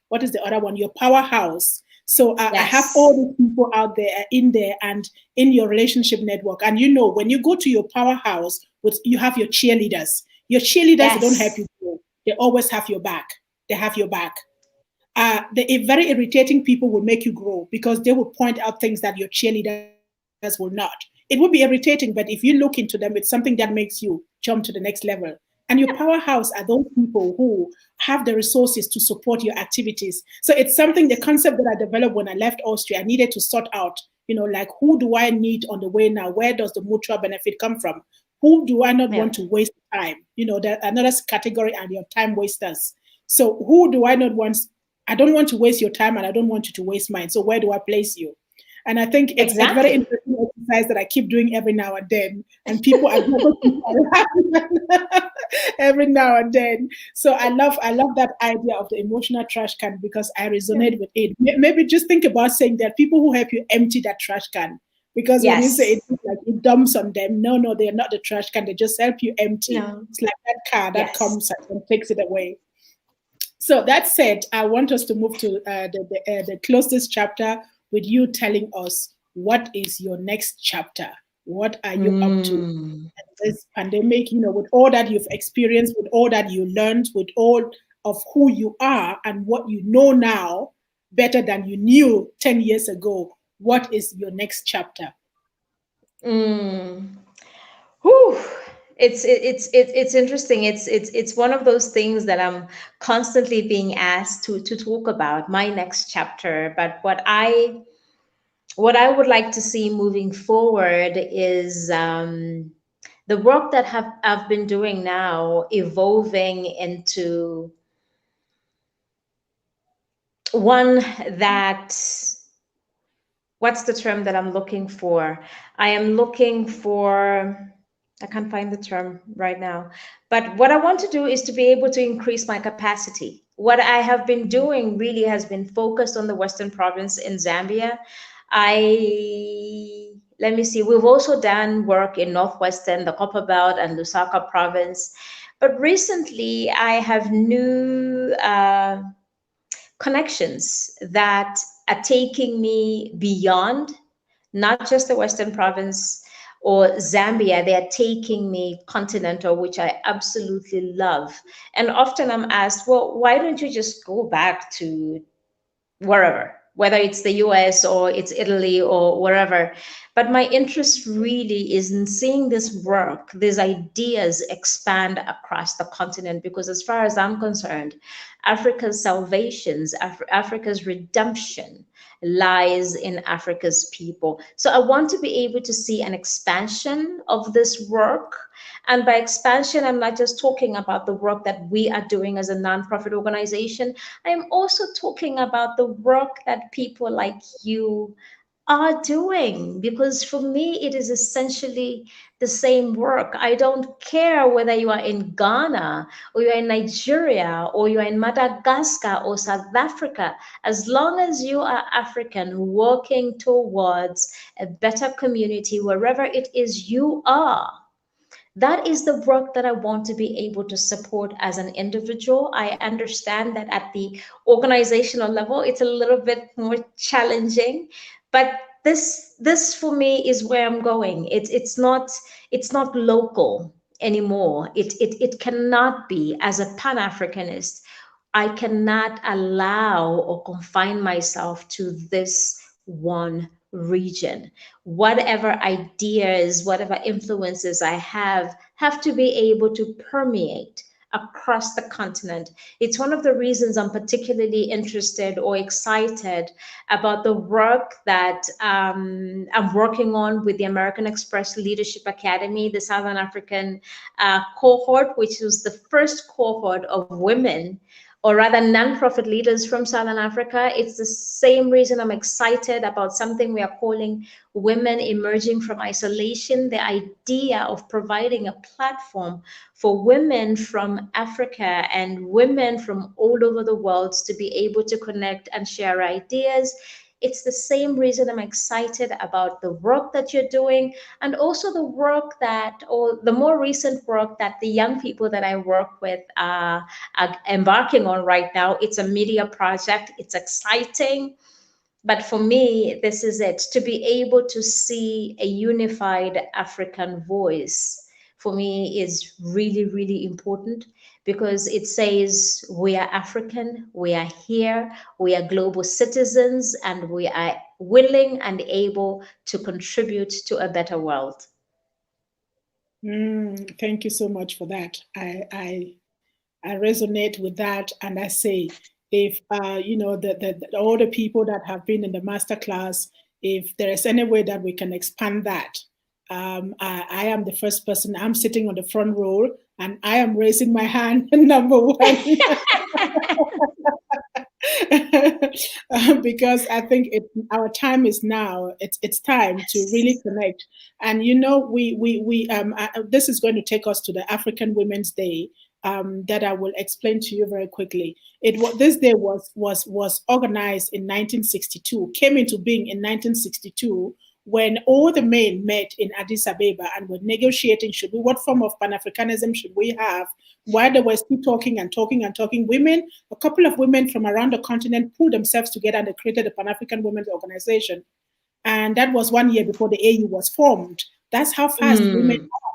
what is the other one? Your powerhouse. So I have all Yes. these people out there in there and in your relationship network. And you know, when you go to your powerhouse, you have your cheerleaders. Your cheerleaders, they don't help Yes. you grow. They always have your back. They have your back. The very irritating people will make you grow because they will point out things that your cheerleaders will not. It will be irritating, but if you look into them, it's something that makes you jump to the next level. And your powerhouse are those people who have the resources to support your activities. So it's something, the concept that I developed when I left Austria, I needed to sort out, you know, like who do I need on the way now? Where does the mutual benefit come from? Who do I not Yeah. want to waste time? You know, another category are your time wasters. So who do I not want? I don't want to waste your time and I don't want you to waste mine. So where do I place you? And I think it's a very Exactly. interesting exercise that I keep doing every now and then. And people are every now and then. So I love that idea of the emotional trash can because I Yeah. resonate with it. Maybe just think about saying that people who help you empty that trash can. Because when you say Yes. it, like it dumps on them, no, no, they're not the trash can. They just help you empty. No. It's like that car that Yes. comes and takes it away. So that said, I want us to move to the closest chapter with you telling us what is your next chapter. What are you up to? Mm. This pandemic, you know, with all that you've experienced, with all that you learned, with all of who you are and what you know now better than you knew 10 years ago. What is your next chapter? Mm. Whew. It's interesting. It's one of those things that I'm constantly being asked to talk about my next chapter. But what I would like to see moving forward is the work that have I've been doing now evolving into one that what's the term that I'm looking for? I am looking for, I can't find the term right now. But what I want to do is to be able to increase my capacity. What I have been doing really has been focused on the Western province in Zambia. Let me see, we've also done work in Northwestern, the Copperbelt and Lusaka province. But recently I have new connections that are taking me beyond not just the Western province or Zambia, they are taking me continental, which I absolutely love. And often I'm asked, well, why don't you just go back to wherever, whether it's the US or it's Italy or wherever. But my interest really is in seeing this work, these ideas expand across the continent, because as far as I'm concerned, Africa's salvations, Africa's redemption lies in Africa's people. So I want to be able to see an expansion of this work. And by expansion, I'm not just talking about the work that we are doing as a nonprofit organization. I am also talking about the work that people like you are doing, because for me, it is essentially the same work. I don't care whether you are in Ghana or you're in Nigeria or you're in Madagascar or South Africa, as long as you are African working towards a better community wherever it is you are. That is the work that I want to be able to support as an individual. I understand that at the organizational level, it's a little bit more challenging, but this for me is where I'm going. It's not local anymore. It cannot be. As a Pan-Africanist, I cannot allow or confine myself to this one region. Whatever ideas, whatever influences I have to be able to permeate across the continent. It's one of the reasons I'm particularly interested or excited about the work that I'm working on with the American Express Leadership Academy, the Southern African cohort, which was the first cohort of women, or rather nonprofit leaders from Southern Africa. It's the same reason I'm excited about something we are calling Women Emerging from Isolation, the idea of providing a platform for women from Africa and women from all over the world to be able to connect and share ideas. It's the same reason I'm excited about the work that you're doing, and also the work that, or the more recent work that the young people that I work with are embarking on right now. It's a media project. It's exciting. But for me, this is it. To be able to see a unified African voice for me is really, really important, because it says we are African, we are here, we are global citizens, and we are willing and able to contribute to a better world. Thank you so much for that. I resonate with that, and I say, if all the people that have been in the masterclass, if there is any way that we can expand that, I am the first person. I'm sitting on the front row, and I am raising my hand, number one. Because I think our time is now. It's time to really connect. And this is going to take us to the African Women's Day, that I will explain to you very quickly. This day was organized in 1962, came into being in 1962, when all the men met in Addis Ababa and were negotiating, what form of Pan-Africanism should we have? While they were still talking and talking and talking, a couple of women from around the continent pulled themselves together and they created the Pan-African Women's Organization. And that was 1 year before the AU was formed. That's how fast women are.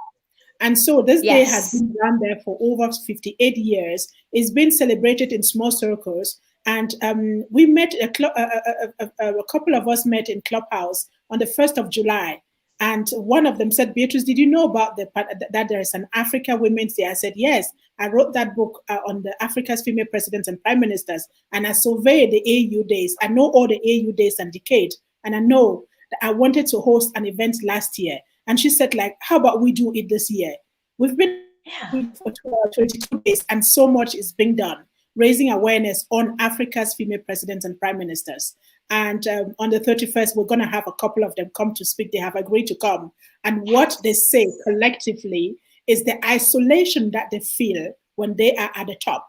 And so this day has been run there for over 58 years. It's been celebrated in small circles. And we met, a couple of us met in Clubhouse on the 1st of July. And one of them said, Beatrice, did you know about that there is an Africa Women's Day? I said, yes. I wrote that book on the Africa's female presidents and prime ministers. And I surveyed the AU days. I know all the AU days and decades. And I know that I wanted to host an event last year. And she said, how about we do it this year? We've been for 22 days, and so much is being done, raising awareness on Africa's female presidents and prime ministers. And on the 31st, we're going to have a couple of them come to speak. They have agreed to come. And what they say collectively is the isolation that they feel when they are at the top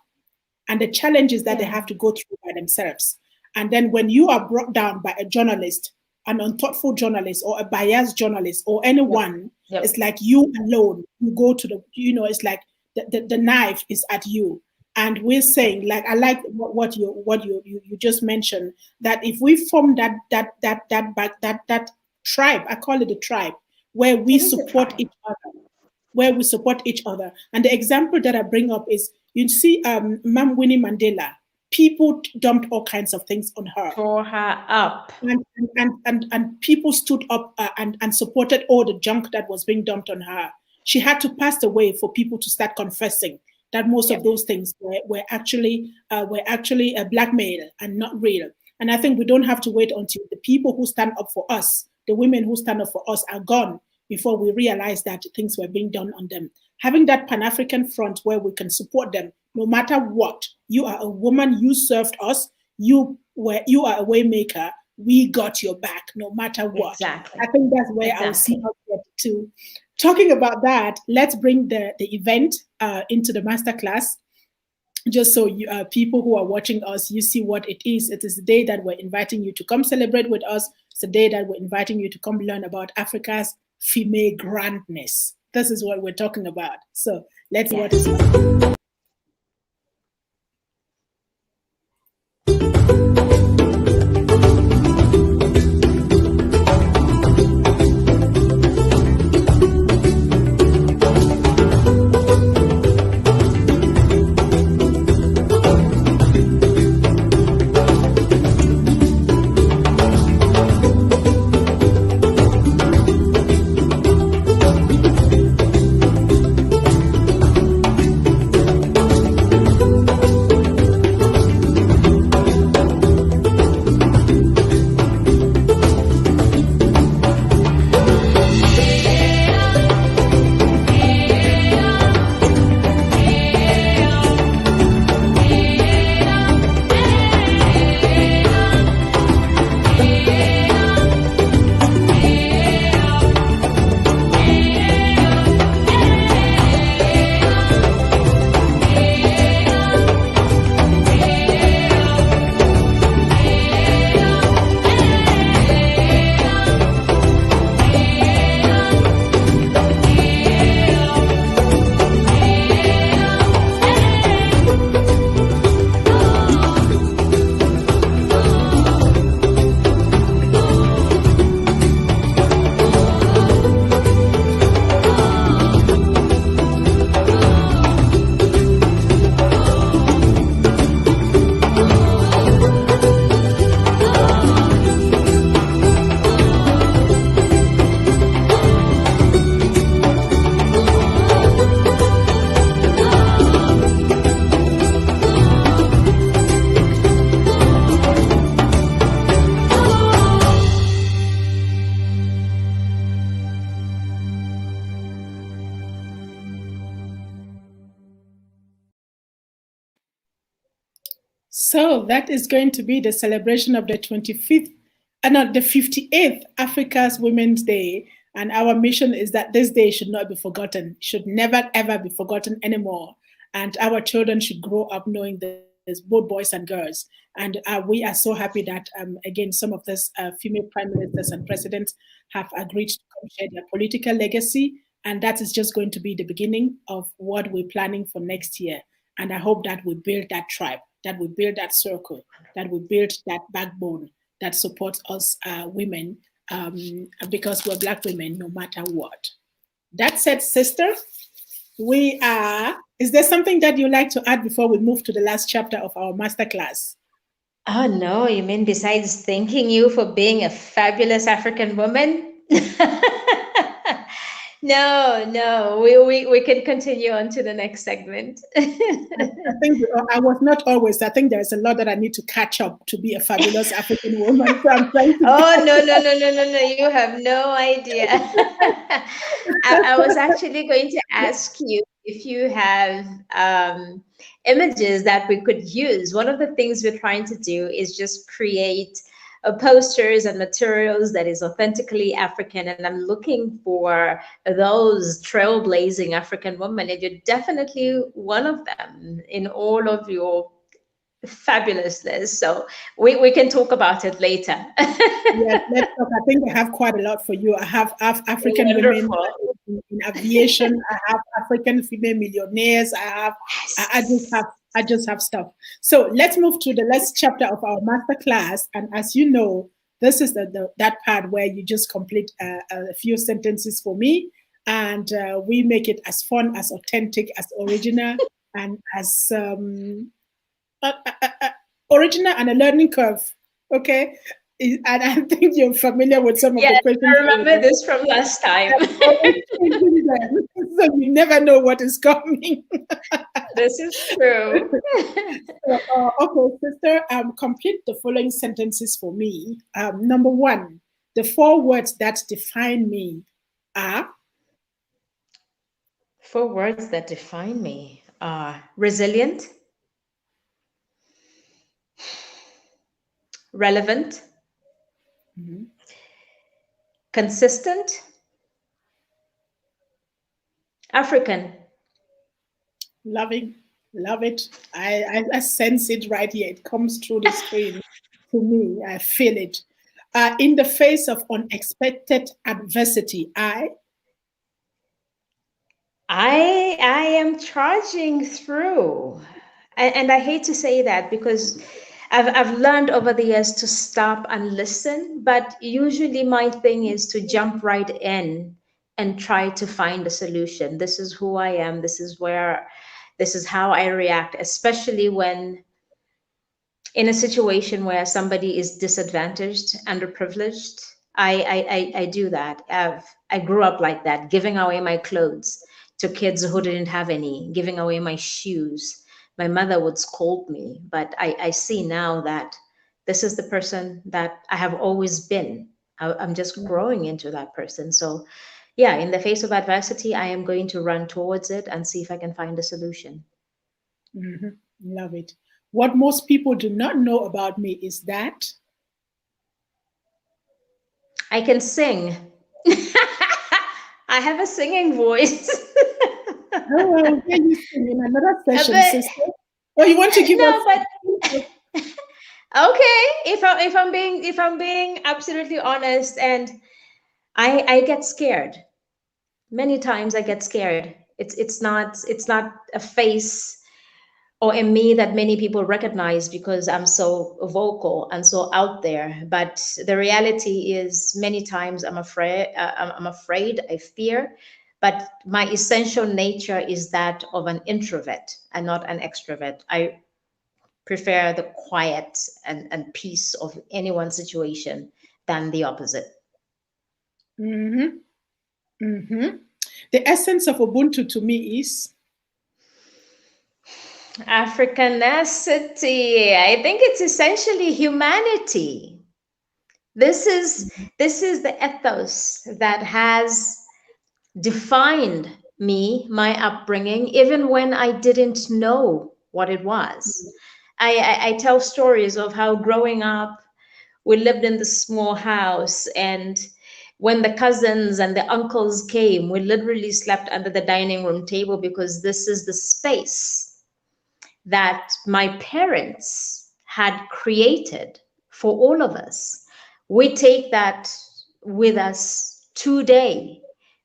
and the challenges that they have to go through by themselves. And then when you are brought down by a journalist, an unthoughtful journalist or a biased journalist or anyone, it's like you alone, you go to the, it's like the knife is at you. And we're saying, like, I like what you just mentioned, that if we form that tribe, I call it a tribe, where we support each other, And the example that I bring up is, you see, Ma'am Winnie Mandela, people dumped all kinds of things on her. For her up. And people stood up and supported all the junk that was being dumped on her. She had to pass away for people to start confessing that most of those things were actually blackmail and not real. And I think we don't have to wait until the people who stand up for us, the women who stand up for us, are gone before we realize that things were being done on them. Having that Pan-African front where we can support them no matter what. You are a woman, you served us, you are a way maker, we got your back no matter what. Exactly. I think that's where I'll see us get to. Talking about that, let's bring the event into the masterclass. Just so people who are watching us, you see what it is. It is the day that we're inviting you to come celebrate with us. It's the day that we're inviting you to come learn about Africa's female grandness. This is what we're talking about. So let's see what it's about. So that is going to be the celebration of the 58th Africa's Women's Day. And our mission is that this day should not be forgotten, should never, ever be forgotten anymore. And our children should grow up knowing this, both boys and girls. And we are so happy that, again, some of these female prime ministers and presidents have agreed to share their political legacy. And that is just going to be the beginning of what we're planning for next year. And I hope that we build that tribe, that we build that circle, that we build that backbone that supports us women, because we're Black women no matter what. That said, sister, is there something that you'd like to add before we move to the last chapter of our masterclass? Oh, no, you mean besides thanking you for being a fabulous African woman? No, we can continue on to the next segment. I think I was not always. I think there's a lot that I need to catch up to be a fabulous African woman. So I'm trying to no. You have no idea. I was actually going to ask you if you have images that we could use. One of the things we're trying to do is just create posters and materials that is authentically African, and I'm looking for those trailblazing African women, and you're definitely one of them in all of your fabulousness. So we can talk about it later. Yes, let's talk. I think I have quite a lot for you. I have African women Wonderful. in aviation. I have African female millionaires. I just have stuff. So let's move to the last chapter of our masterclass. And as you know, this is that part where you just complete a few sentences for me, and we make it as fun, as authentic, as original, and as uh, uh, uh, uh, original and a learning curve. Okay. And I think you're familiar with some of the Yes, questions. I remember this from last time. So you never know what is coming. This is true. So, okay, sister, complete the following sentences for me. Number one, the 4 words that define me are. 4 words that define me are resilient, relevant, Mhm. consistent, African. Loving, love it. I sense it right here. It comes through the screen to me. I feel it. In the face of unexpected adversity, I am charging through. And I hate to say that because I've learned over the years to stop and listen, but usually my thing is to jump right in and try to find a solution. This is who I am. This is how I react, especially when in a situation where somebody is disadvantaged, underprivileged. I do that. I grew up like that, giving away my clothes to kids who didn't have any, giving away my shoes. My mother would scold me, but I see now that this is the person that I have always been. I'm just growing into that person. So, yeah, in the face of adversity, I am going to run towards it and see if I can find a solution. Mhm. Love it. What most people do not know about me is that. I can sing. I have a singing voice. Oh, well, hear you sing in another session, But sister. Oh, you want to give no, but us? okay. If I'm being absolutely honest, and I get scared. Many times I get scared. It's not a face or in me that many people recognize because I'm so vocal and so out there. But the reality is, many times I'm afraid. I'm afraid. I fear. But my essential nature is that of an introvert and not an extrovert. I prefer the quiet and peace of anyone's situation than the opposite. Mm-hmm. Mm-hmm. The essence of Ubuntu to me is. Africanacity. I think it's essentially humanity. This is the ethos that has defined me, my upbringing, even when I didn't know what it was. I tell stories of how growing up we lived in this small house, and when the cousins and the uncles came, we literally slept under the dining room table because this is the space that my parents had created for all of us. We take that with us today.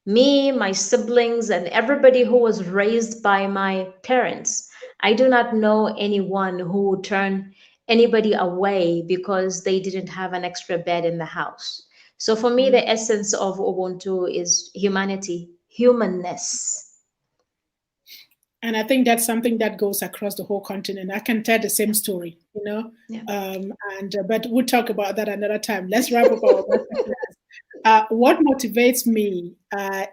Me, my siblings, and everybody who was raised by my parents. I do not know anyone who would turn anybody away because they didn't have an extra bed in the house. So for me, the essence of Ubuntu is humanity, humanness. And I think that's something that goes across the whole continent. I can tell the same Yeah, story, you know. yeah. And but we'll talk about that another time. Let's wrap up our masterclass. What motivates me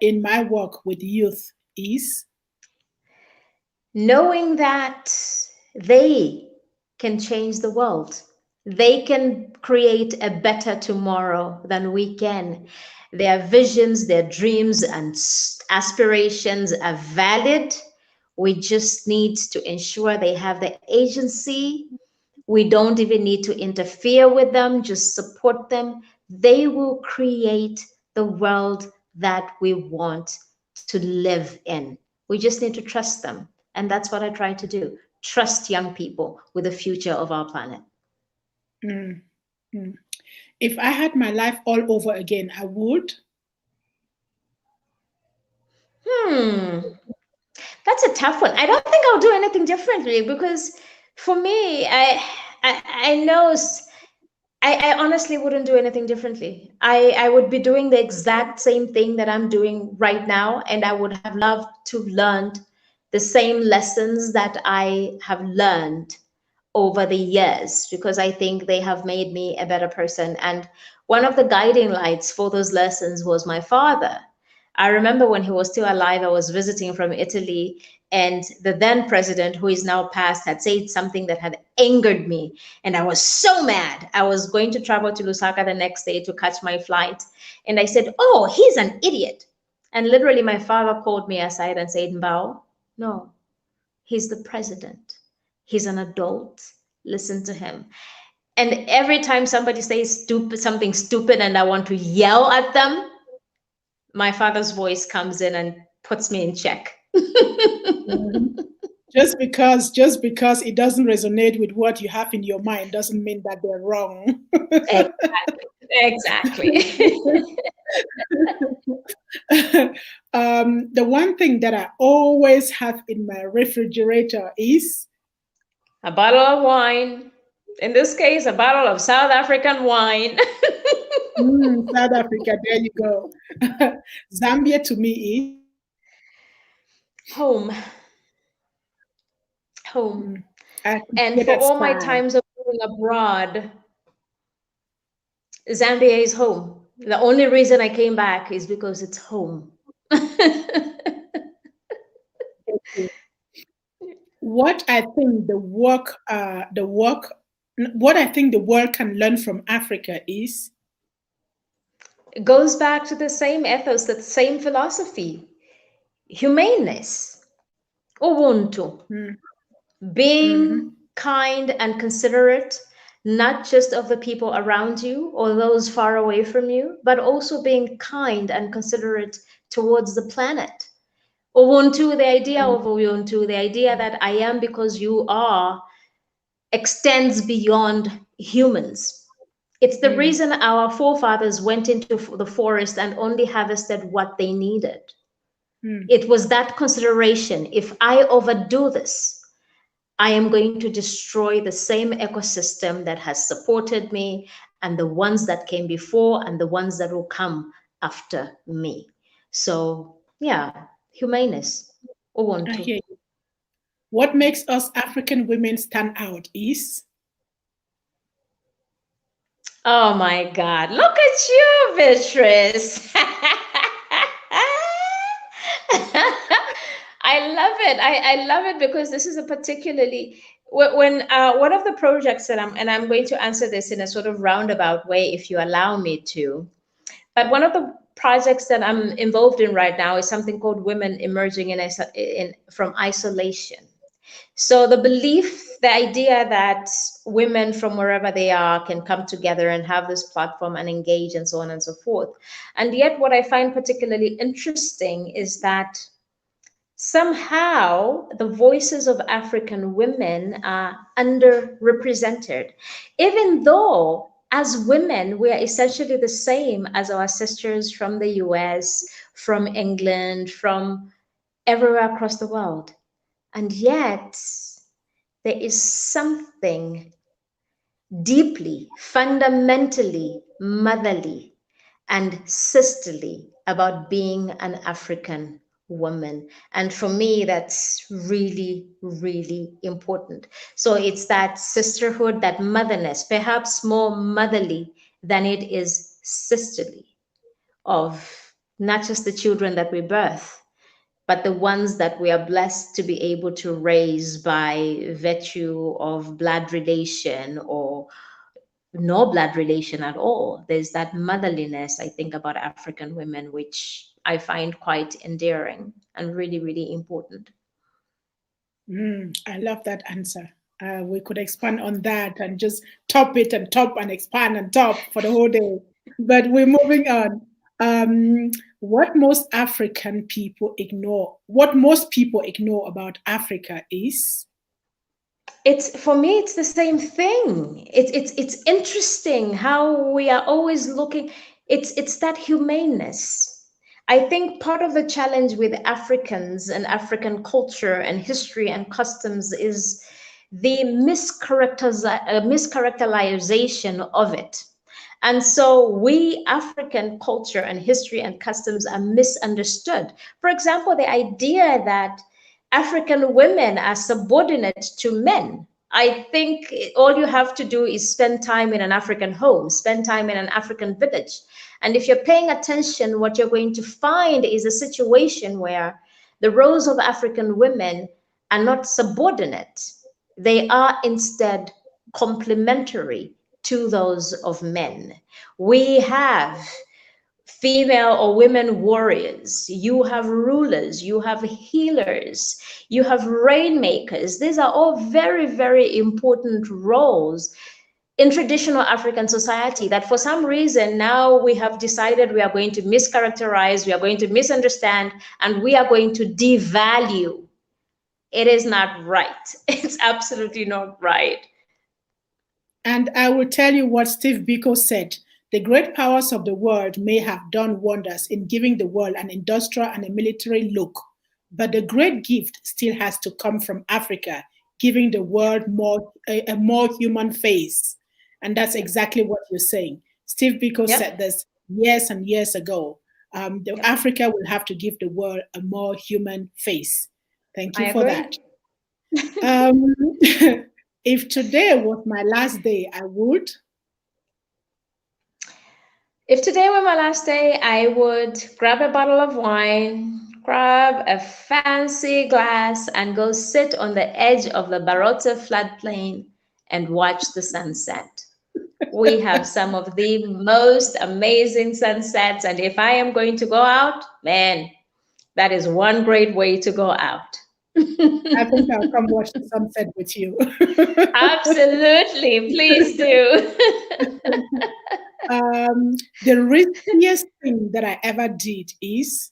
in my work with youth is. Knowing that they can change the world. They can create a better tomorrow than we can. Their visions, their dreams, and aspirations are valid. We just need to ensure they have the agency We don't even need to interfere with them, just support them. They will create the world that we want to live in. We just need to trust them. And that's what I try to do. Trust young people with the future of our planet. Mm, mm. If I had my life all over again, I would. Hmm. That's a tough one. I don't think I'll do anything differently because for me, I know I honestly wouldn't do anything differently. I would be doing the exact same thing that I'm doing right now, and I would have loved to have learned the same lessons that I have learned over the years because I think they have made me a better person. And one of the guiding lights for those lessons was my father. I remember when he was still alive, I was visiting from Italy, and the then president, who is now passed, had said something that had angered me. And I was so mad. I was going to travel to Lusaka the next day to catch my flight. And I said, "Oh, he's an idiot." And literally, my father called me aside and said, "Mbao, no, he's the president. He's an adult. Listen to him." And every time somebody says something stupid and I want to yell at them, my father's voice comes in and puts me in check. Mhm. Just because it doesn't resonate with what you have in your mind doesn't mean that they're wrong. Exactly. The one thing that I always have in my refrigerator is A bottle of wine. In this case, a bottle of South African wine. South Africa. There you go. Zambia to me is Home. mm, Home. I And appreciate for that all my style. times of living abroad, Zambia is home. The only reason I came back is because it's home. What I think what I think the world can learn from Africa is It goes back to the same ethos, the same philosophy, humaneness, Ubuntu, mm, being mhm, kind and considerate, not just of the people around you or those far away from you, but also being kind and considerate towards the planet. Ubuntu, the idea mm, of Ubuntu, the idea that I am because you are, extends beyond humans. It's the mm, reason our forefathers went into the forest and only harvested what they needed. mm, It was that consideration. If I overdo this, I am going to destroy the same ecosystem that has supported me and the ones that came before and the ones that will come after me. So, yeah, humaneness, I Ubuntu. hear you. What makes us African women stand out is Oh my God, look at you, Beatrice. I love it. I love it because this is a particularly when one of the projects that I'm going to answer this in a sort of roundabout way if you allow me to. But one of the projects that I'm involved in right now is something called Women Emerging from Isolation. So the belief, the idea that women from wherever they are can come together and have this platform and engage and so on and so forth. And yet what I find particularly interesting is that somehow the voices of African women are underrepresented, even though as women we are essentially the same as our sisters from the US, from England, from everywhere across the world. And yet there is something deeply, fundamentally motherly and sisterly about being an African woman. And for me, that's really, really important. So it's that sisterhood, that motherness, perhaps more motherly than it is sisterly, of not just the children that we birth, but the ones that we are blessed to be able to raise by virtue of blood relation or no blood relation at all. There's that motherliness, I think, about African women, which I find quite endearing and really, really important. I love that answer. We could expand on that and just top it and top and expand and top for the whole day. But we're moving on. What most African people ignore, what most people ignore about Africa is? It's for me, it's the same thing. It's interesting how we are always looking. It's that humaneness. I think part of the challenge with Africans and African culture and history and customs is the mischaracterization of it. And so we African culture and history and customs are misunderstood. For example, the idea that African women are subordinate to men. I think all you have to do is spend time in an African home, spend time in an African village. And if you're paying attention, what you're going to find is a situation where the roles of African women are not subordinate. They are instead complementary to those of men. We have female or women warriors, you have rulers, you have healers, you have rainmakers. These are all very, very important roles in traditional African society that for some reason now we have decided we are going to mischaracterize, we are going to misunderstand, and we are going to devalue. It is not right. It's absolutely not right. And I will tell you what Steve Biko said. The great powers of the world may have done wonders in giving the world an industrial and a military look, but the great gift still has to come from Africa, giving the world a more human face. And that's Yep. exactly what you're saying. Steve Biko said Yep. this years and years ago. Yep. Africa will have to give the world a more human face. Thank I you for agree. that. Um, if today was my last day, I would. If today were my last day, I would grab a bottle of wine, grab a fancy glass, and go sit on the edge of the Barota floodplain and watch the sunset. We have some of the most amazing sunsets, and if I am going to go out, man, that is one great way to go out. I think I'll come watch the sunset with you. Absolutely, please do. The riskiest thing that I ever did is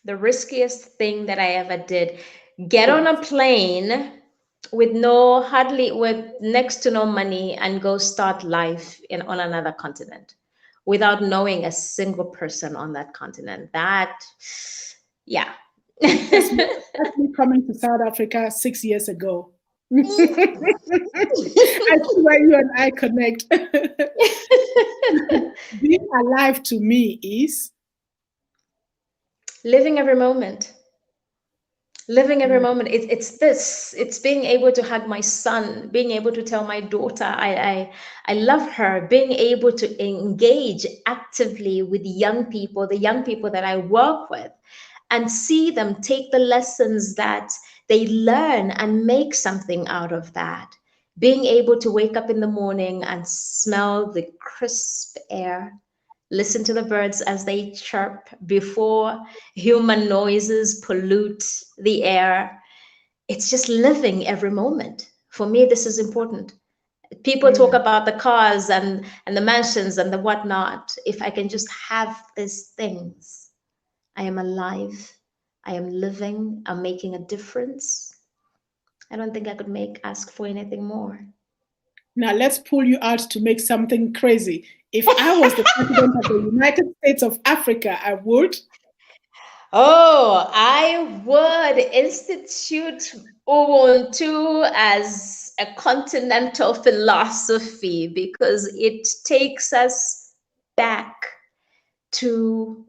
The riskiest thing that I ever did, get on yes. a plane with next to no money and go start life on another continent without knowing a single person on that continent. That, yeah. That's me coming to South Africa 6 years ago. I see where you and I connect. Being alive to me is Living every moment. Living every mm, moment. It's being able to hug my son, being able to tell my daughter I love her, being able to engage actively with the young people that I work with, and see them take the lessons that they learn and make something out of that. Being able to wake up in the morning and smell the crisp air, listen to the birds as they chirp before human noises pollute the air. It's just living every moment. For me, this is important. People talk mm. about the cars and the mansions and the whatnot. If I can just have these things, I am alive, I am living, I'm making a difference. I don't think I could ask for anything more. Now let's pull you out to make something crazy. If I was the president of the United States of Africa, I would. Oh, I would institute Ubuntu as a continental philosophy because it takes us back to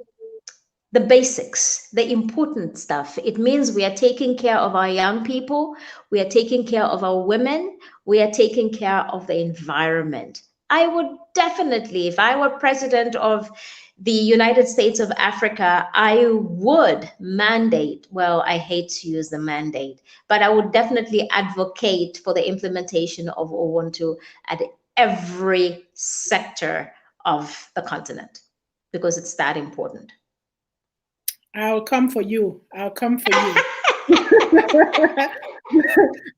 the basics, the important stuff. It means we are taking care of our young people, we are taking care of our women, we are taking care of the environment. I would definitely, if I were president of the United States of Africa, I would mandate, well, I hate to use the mandate, but I would definitely advocate for the implementation of Ubuntu at every sector of the continent because it's that important. I'll come for you. I'll come for you.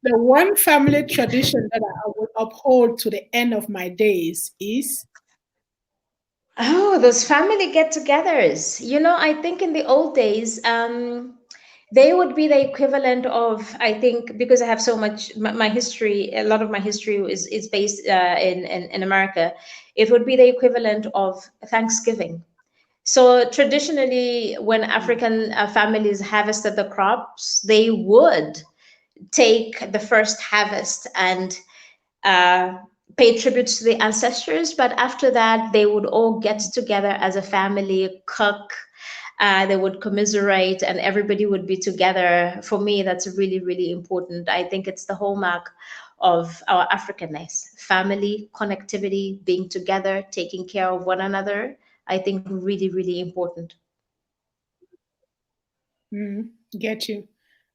The one family tradition that I will uphold to the end of my days is Oh, those family get-togethers. I think in the old days, they would be the equivalent of, I think, because I have so much, my history, a lot of my history is based in America. It would be the equivalent of Thanksgiving. So traditionally, when African families harvested the crops, they would take the first harvest and uh, pay tribute to the ancestors. But after that, they would all get together as a family, cook. They would commiserate, and everybody would be together. For me, that's really, really important. I think it's the hallmark of our Africanness: family, connectivity, being together, taking care of one another. I think really, really important. get you.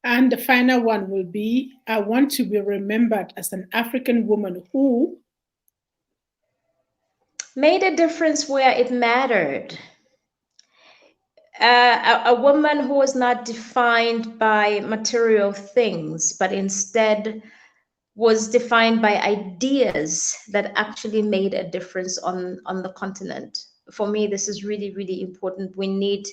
And the final one will be I want to be remembered as an African woman who Made a difference where it mattered. A woman who was not defined by material things, but instead was defined by ideas that actually made a difference on the continent. For me, this is really, really important. We need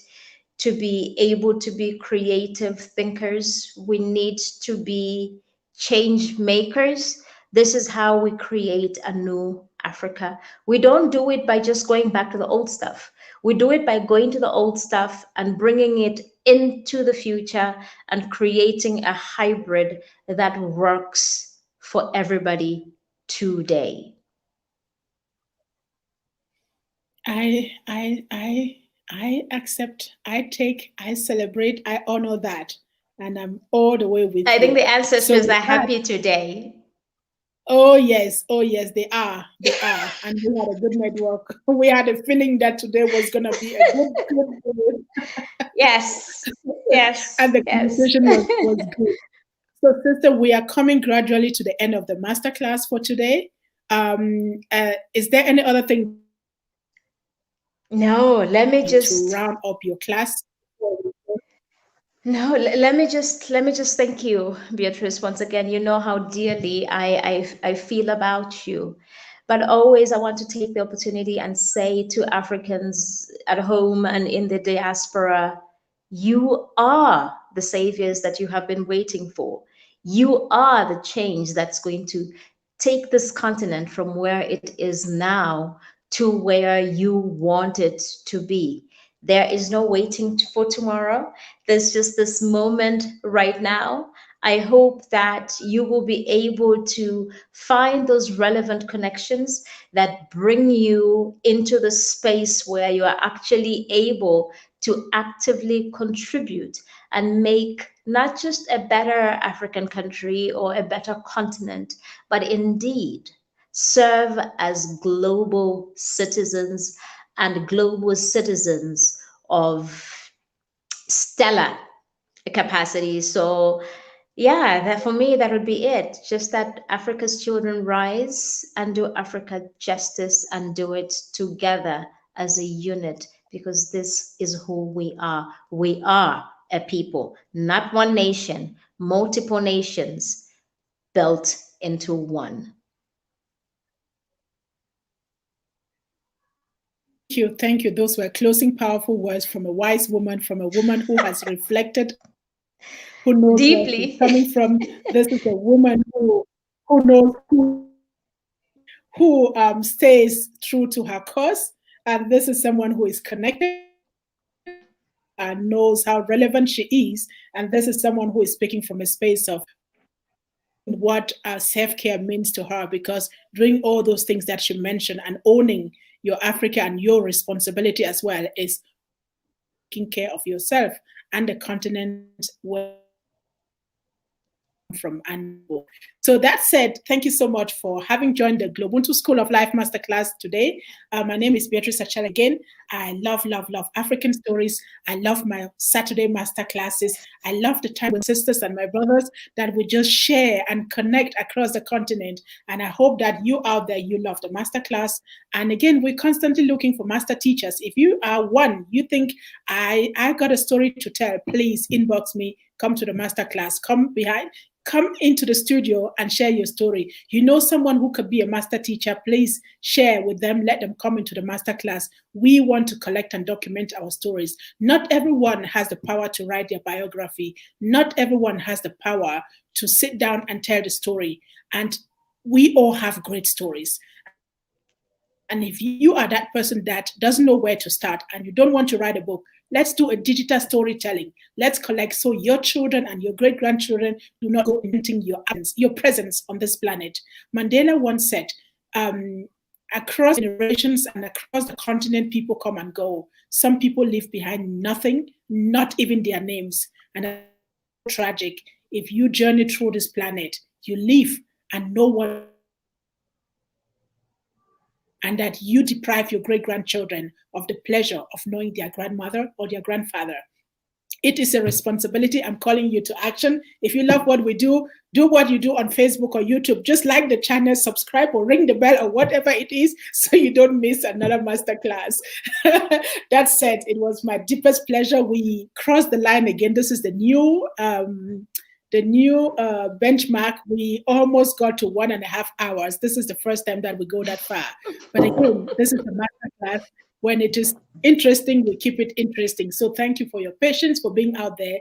to be able to be creative thinkers. We need to be change makers. This is how we create a new Africa. We don't do it by just going back to the old stuff. We do it by going to the old stuff and bringing it into the future and creating a hybrid that works for everybody today. I accept, I take, I celebrate, I honor that. And I'm all the way with I think you. the So ancestors with are that, happy today. oh yes, they are. And we had a good network. We had a feeling that today was gonna be a good day. Yes, yes, And the yes. conversation was good. So, sister, we are coming gradually to the end of the masterclass for today. Is there any other thing No, let me to just round up your class? No, let me just thank you, Beatrice, once again. You know how dearly I feel about you. But always I want to take the opportunity and say to Africans at home and in the diaspora, you are the saviors that you have been waiting for. You are the change that's going to take this continent from where it is now to where you want it to be. There is no waiting for tomorrow. There's just this moment right now. I hope that you will be able to find those relevant connections that bring you into the space where you are actually able to actively contribute and make not just a better African country or a better continent, but indeed serve as global citizens and global citizens of stellar capacity. So, yeah, that for me, that would be it. Just that Africa's children rise and do Africa justice and do it together as a unit because this is who we are. We are a people, not one nation, multiple nations built into one. Thank you. Those were closing powerful words from a wise woman, from a woman who has reflected, who knows where she's Deeply. coming from. This is a woman who knows who stays true to her cause, and this is someone who is connected and knows how relevant she is, and this is someone who is speaking from a space of what self-care means to her, because doing all those things that she mentioned and owning your Africa and your responsibility as well is taking care of yourself and the continent where you come from and So that said, thank you so much for having joined the GloBUNTU School of Life Masterclass today. My name is Beatrice Achal again. I love, love, love African stories. I love my Saturday masterclasses. I love the time with sisters and my brothers that we just share and connect across the continent. And I hope that you out there, you love the masterclass. And again, we're constantly looking for master teachers. If you are one, you think I got a story to tell, please inbox me, come to the masterclass, come into the studio and share your story. You know someone who could be a master teacher, please share with them, let them come into the master class. We want to collect and document our stories. Not everyone has the power to write their biography. Not everyone has the power to sit down and tell the story. And we all have great stories. And if you are that person that doesn't know where to start and you don't want to write a book, let's do a digital storytelling. Let's collect so your children and your great-grandchildren do not go inventing your absence, your presence on this planet. Mandela once said, across generations and across the continent, people come and go. Some people leave behind nothing, not even their names. And that's so tragic. If you journey through this planet, you leave and no one knows where you went. And that you deprive your great-grandchildren of the pleasure of knowing their grandmother or their grandfather. It is a responsibility. I'm calling you to action. If you love what we do what you do on Facebook or YouTube. Just like the channel, subscribe or ring the bell or whatever it is so you don't miss another masterclass. That said, it was my deepest pleasure. We crossed the line again. This is the new benchmark. We almost got to 1.5 hours. This is the first time that we go that far. But again, this is the masterclass. When it is interesting, we keep it interesting. So thank you for your patience, for being out there.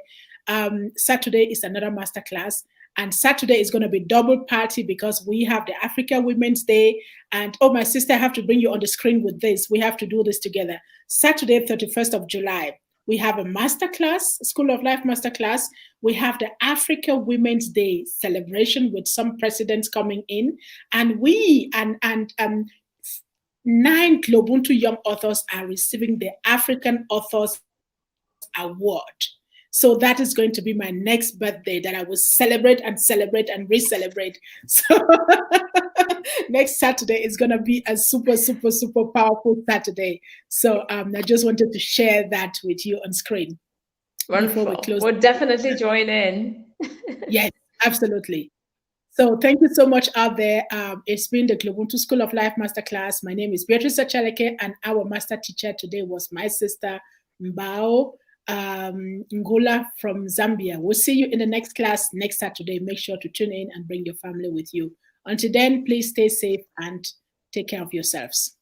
Saturday is another masterclass. And Saturday is going to be double party because we have the Africa Women's Day. And oh, my sister, I have to bring you on the screen with this. We have to do this together. Saturday, 31st of July. We have a masterclass, School of Life masterclass. We have the Africa Women's Day celebration with some presidents coming in. And 9 GloBUNTU young authors are receiving the African Authors Award. So that is going to be my next birthday that I will celebrate and celebrate and re-celebrate. So next Saturday is going to be a super, super, super powerful Saturday. So I just wanted to share that with you on screen. Wonderful. We'll definitely join in. Yes, absolutely. So thank you so much out there. It's been the GloBUNTU School of Life Masterclass. My name is Beatrice Achaleke, and our master teacher today was my sister, Mbao Ngula from Zambia. We'll see you in the next class next Saturday. Make sure to tune in and bring your family with you. Until then, please stay safe and take care of yourselves.